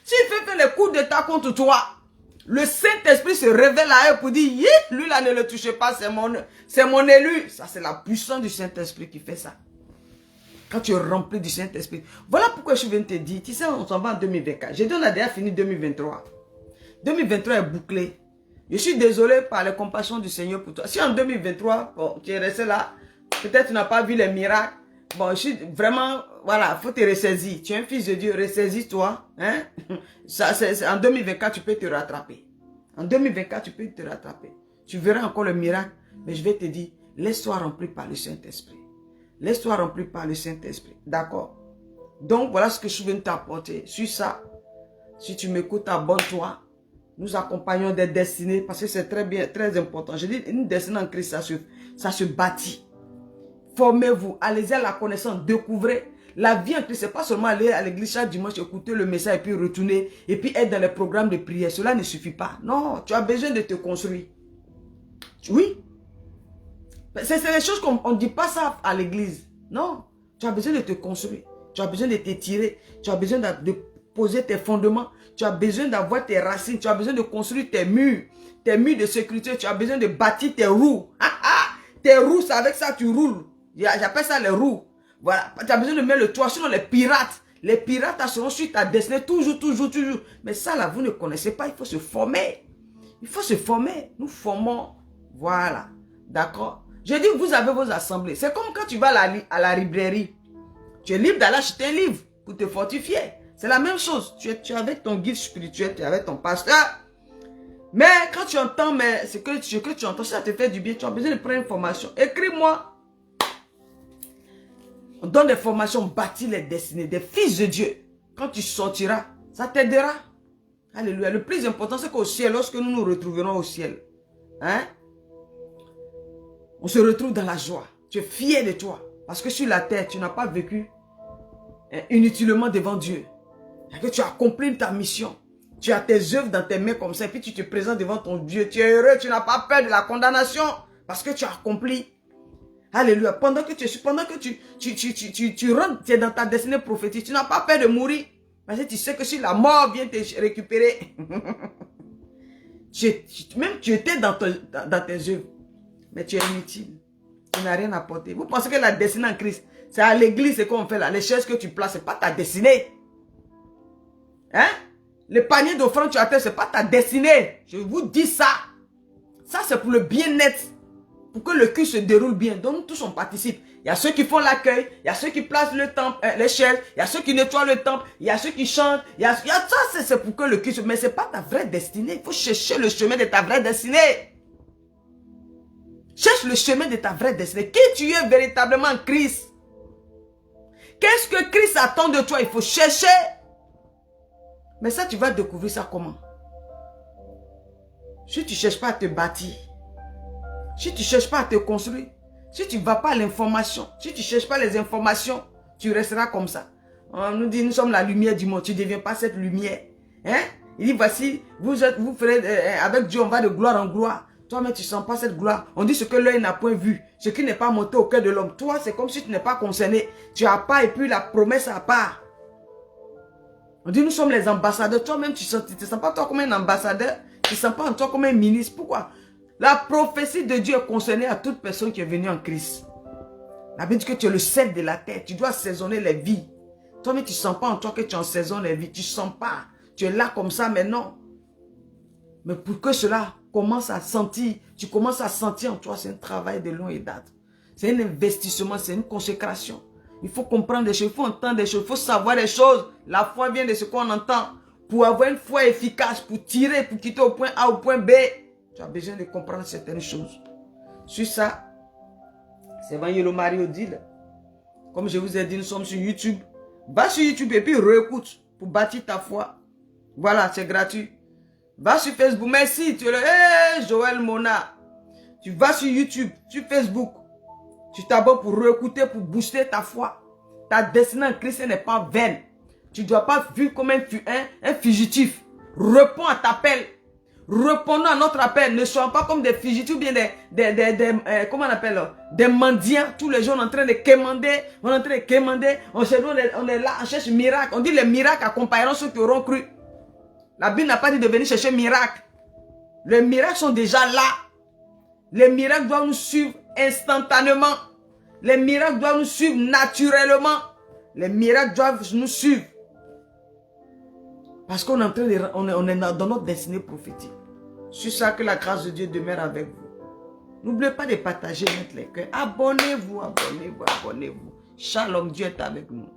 S'il veut faire des coups d'état contre toi, le Saint-Esprit se révèle à eux pour dire, lui là ne le touchez pas, c'est mon élu. Ça c'est la puissance du Saint-Esprit qui fait ça. Quand tu es rempli du Saint-Esprit. Voilà pourquoi je viens de te dire, tu sais, on s'en va en 2024. J'ai dit, on a déjà fini 2023. 2023 est bouclé. Je suis désolé par les compassions du Seigneur pour toi. Si en 2023, bon, tu es resté là, peut-être tu n'as pas vu les miracles. Bon, je suis vraiment, voilà, il faut te ressaisir. Tu es un fils de Dieu, ressaisis-toi. Hein? En 2024, tu peux te rattraper. En 2024, tu peux te rattraper. Tu verras encore le miracle. Mais je vais te dire, laisse-toi remplir par le Saint-Esprit. Laisse-toi remplir par le Saint-Esprit. D'accord? Donc, voilà ce que je viens de t'apporter. Sur ça, si tu m'écoutes, abonne-toi. Nous accompagnons des destinées parce que c'est très bien, très important. Je dis, une destinée en Christ, ça se bâtit. Formez-vous, allez-y à la connaissance, découvrez. La vie en Christ, ce n'est pas seulement aller à l'église chaque dimanche, écouter le message et puis retourner, et puis être dans les programmes de prière. Cela ne suffit pas. Non, tu as besoin de te construire. Oui. C'est des choses qu'on ne dit pas ça à l'église. Non, tu as besoin de te construire. Tu as besoin de t'étirer. Tu as besoin de poser tes fondements. Tu as besoin d'avoir tes racines. Tu as besoin de construire tes murs de sécurité. Tu as besoin de bâtir tes roues. Tes roues, c'est avec ça que tu roules. J'appelle ça les roues. Voilà. Tu as besoin de mettre le toit. Sinon, les pirates seront sur ta destinée toujours. Mais ça, là, vous ne connaissez pas. Il faut se former. Il faut se former. Nous formons. Voilà. D'accord? Je dis, vous avez vos assemblées. C'est comme quand tu vas à la librairie. Tu es libre d'aller acheter un livre pour te fortifier. C'est la même chose. Tu es avec ton guide spirituel, tu es avec ton pasteur. Mais quand tu entends, ce que tu entends, ça te fait du bien. Tu as besoin de prendre une formation. Écris-moi. On donne des formations, on bâtit les destinées des fils de Dieu. Quand tu sortiras, ça t'aidera. Alléluia. Le plus important, c'est qu'au ciel, lorsque nous nous retrouverons au ciel, hein, on se retrouve dans la joie. Tu es fier de toi. Parce que sur la terre, tu n'as pas vécu inutilement devant Dieu. Que tu as accompli ta mission. Tu as tes œuvres dans tes mains comme ça. Et puis tu te présentes devant ton Dieu. Tu es heureux. Tu n'as pas peur de la condamnation. Parce que tu as accompli. Alléluia. Pendant que tu rentres, tu es dans ta destinée prophétique. Tu n'as pas peur de mourir. Parce que tu sais que si la mort vient te récupérer, Même tu étais dans tes œuvres. Mais tu es inutile. Tu n'as rien apporté. Vous pensez que la destinée en Christ, c'est à l'église qu'on fait là. Les chaises que tu places, ce n'est pas ta destinée. Hein? Le panier d'offrande que tu as fait, ce n'est pas ta destinée. Je vous dis ça. Ça, c'est pour le bien-être. Pour que le culte se déroule bien. Donc, nous tous, on participe. Il y a ceux qui font l'accueil. Il y a ceux qui placent le temple, les chaises. Il y a ceux qui nettoient le temple. Il y a ceux qui chantent. Ça, c'est pour que le culte... Mais ce n'est pas ta vraie destinée. Il faut chercher le chemin de ta vraie destinée. Cherche le chemin de ta vraie destinée. Qui tu es véritablement en Christ? Qu'est-ce que Christ attend de toi? Il faut chercher. Mais ça, tu vas découvrir ça comment? Si tu ne cherches pas à te bâtir, si tu ne cherches pas à te construire, si tu ne vas pas à l'information, si tu ne cherches pas les informations, tu resteras comme ça. On nous dit, nous sommes la lumière du monde. Tu ne deviens pas cette lumière. Hein? Il dit, voici, vous ferez, avec Dieu, on va de gloire en gloire. Toi, mais tu ne sens pas cette gloire. On dit ce que l'œil n'a point vu, ce qui n'est pas monté au cœur de l'homme. Toi, c'est comme si tu n'es pas concerné. Tu as pas et puis la promesse à part. On dit, nous sommes les ambassadeurs. Toi-même, tu ne te sens pas toi comme un ambassadeur. Tu ne sens pas en toi comme un ministre. Pourquoi? La prophétie de Dieu est concernée à toute personne qui est venue en Christ. La Bible dit que tu es le sel de la terre. Tu dois assaisonner les vies. Toi-même, tu ne sens pas en toi que tu assaisonnes les vies. Tu ne sens pas. Tu es là comme ça, mais non. Mais pour que cela commence à sentir, tu commences à sentir en toi, c'est un travail de longue date. C'est un investissement, c'est une consécration. Il faut comprendre des choses, il faut entendre des choses, il faut savoir des choses. La foi vient de ce qu'on entend. Pour avoir une foi efficace, pour tirer, pour quitter au point A au point B, tu as besoin de comprendre certaines choses. Sur ça, c'est Evangelo Mario dit là. Comme je vous ai dit, nous sommes sur YouTube. Va sur YouTube et puis réécoute pour bâtir ta foi. Voilà, c'est gratuit. Va sur Facebook. Merci. Tu es là. Hey, Joël Mona. Tu vas sur YouTube, sur Facebook. Tu t'abonnes pour réécouter, pour booster ta foi. Ta destinée en Christ n'est pas vaine. Tu ne dois pas vivre comme un fugitif. Réponds à ta appel. Répondons à notre appel. Ne soyons pas comme des fugitifs ou bien comment on appelle là? Des mendiants. Tous les jours, on est en train de quémander. On est en train de quémander. On est là, on cherche miracle. On dit les miracles accompagneront ceux qui auront cru. La Bible n'a pas dit de venir chercher miracle. Les miracles sont déjà là. Les miracles doivent nous suivre instantanément. Les miracles doivent nous suivre naturellement. Les miracles doivent nous suivre. Parce qu'on est en train de, on est dans notre destinée prophétique. C'est ça que la grâce de Dieu demeure avec vous. N'oubliez pas de partager, mettre les cœurs. Abonnez-vous, abonnez-vous, abonnez-vous. Shalom, Dieu est avec nous.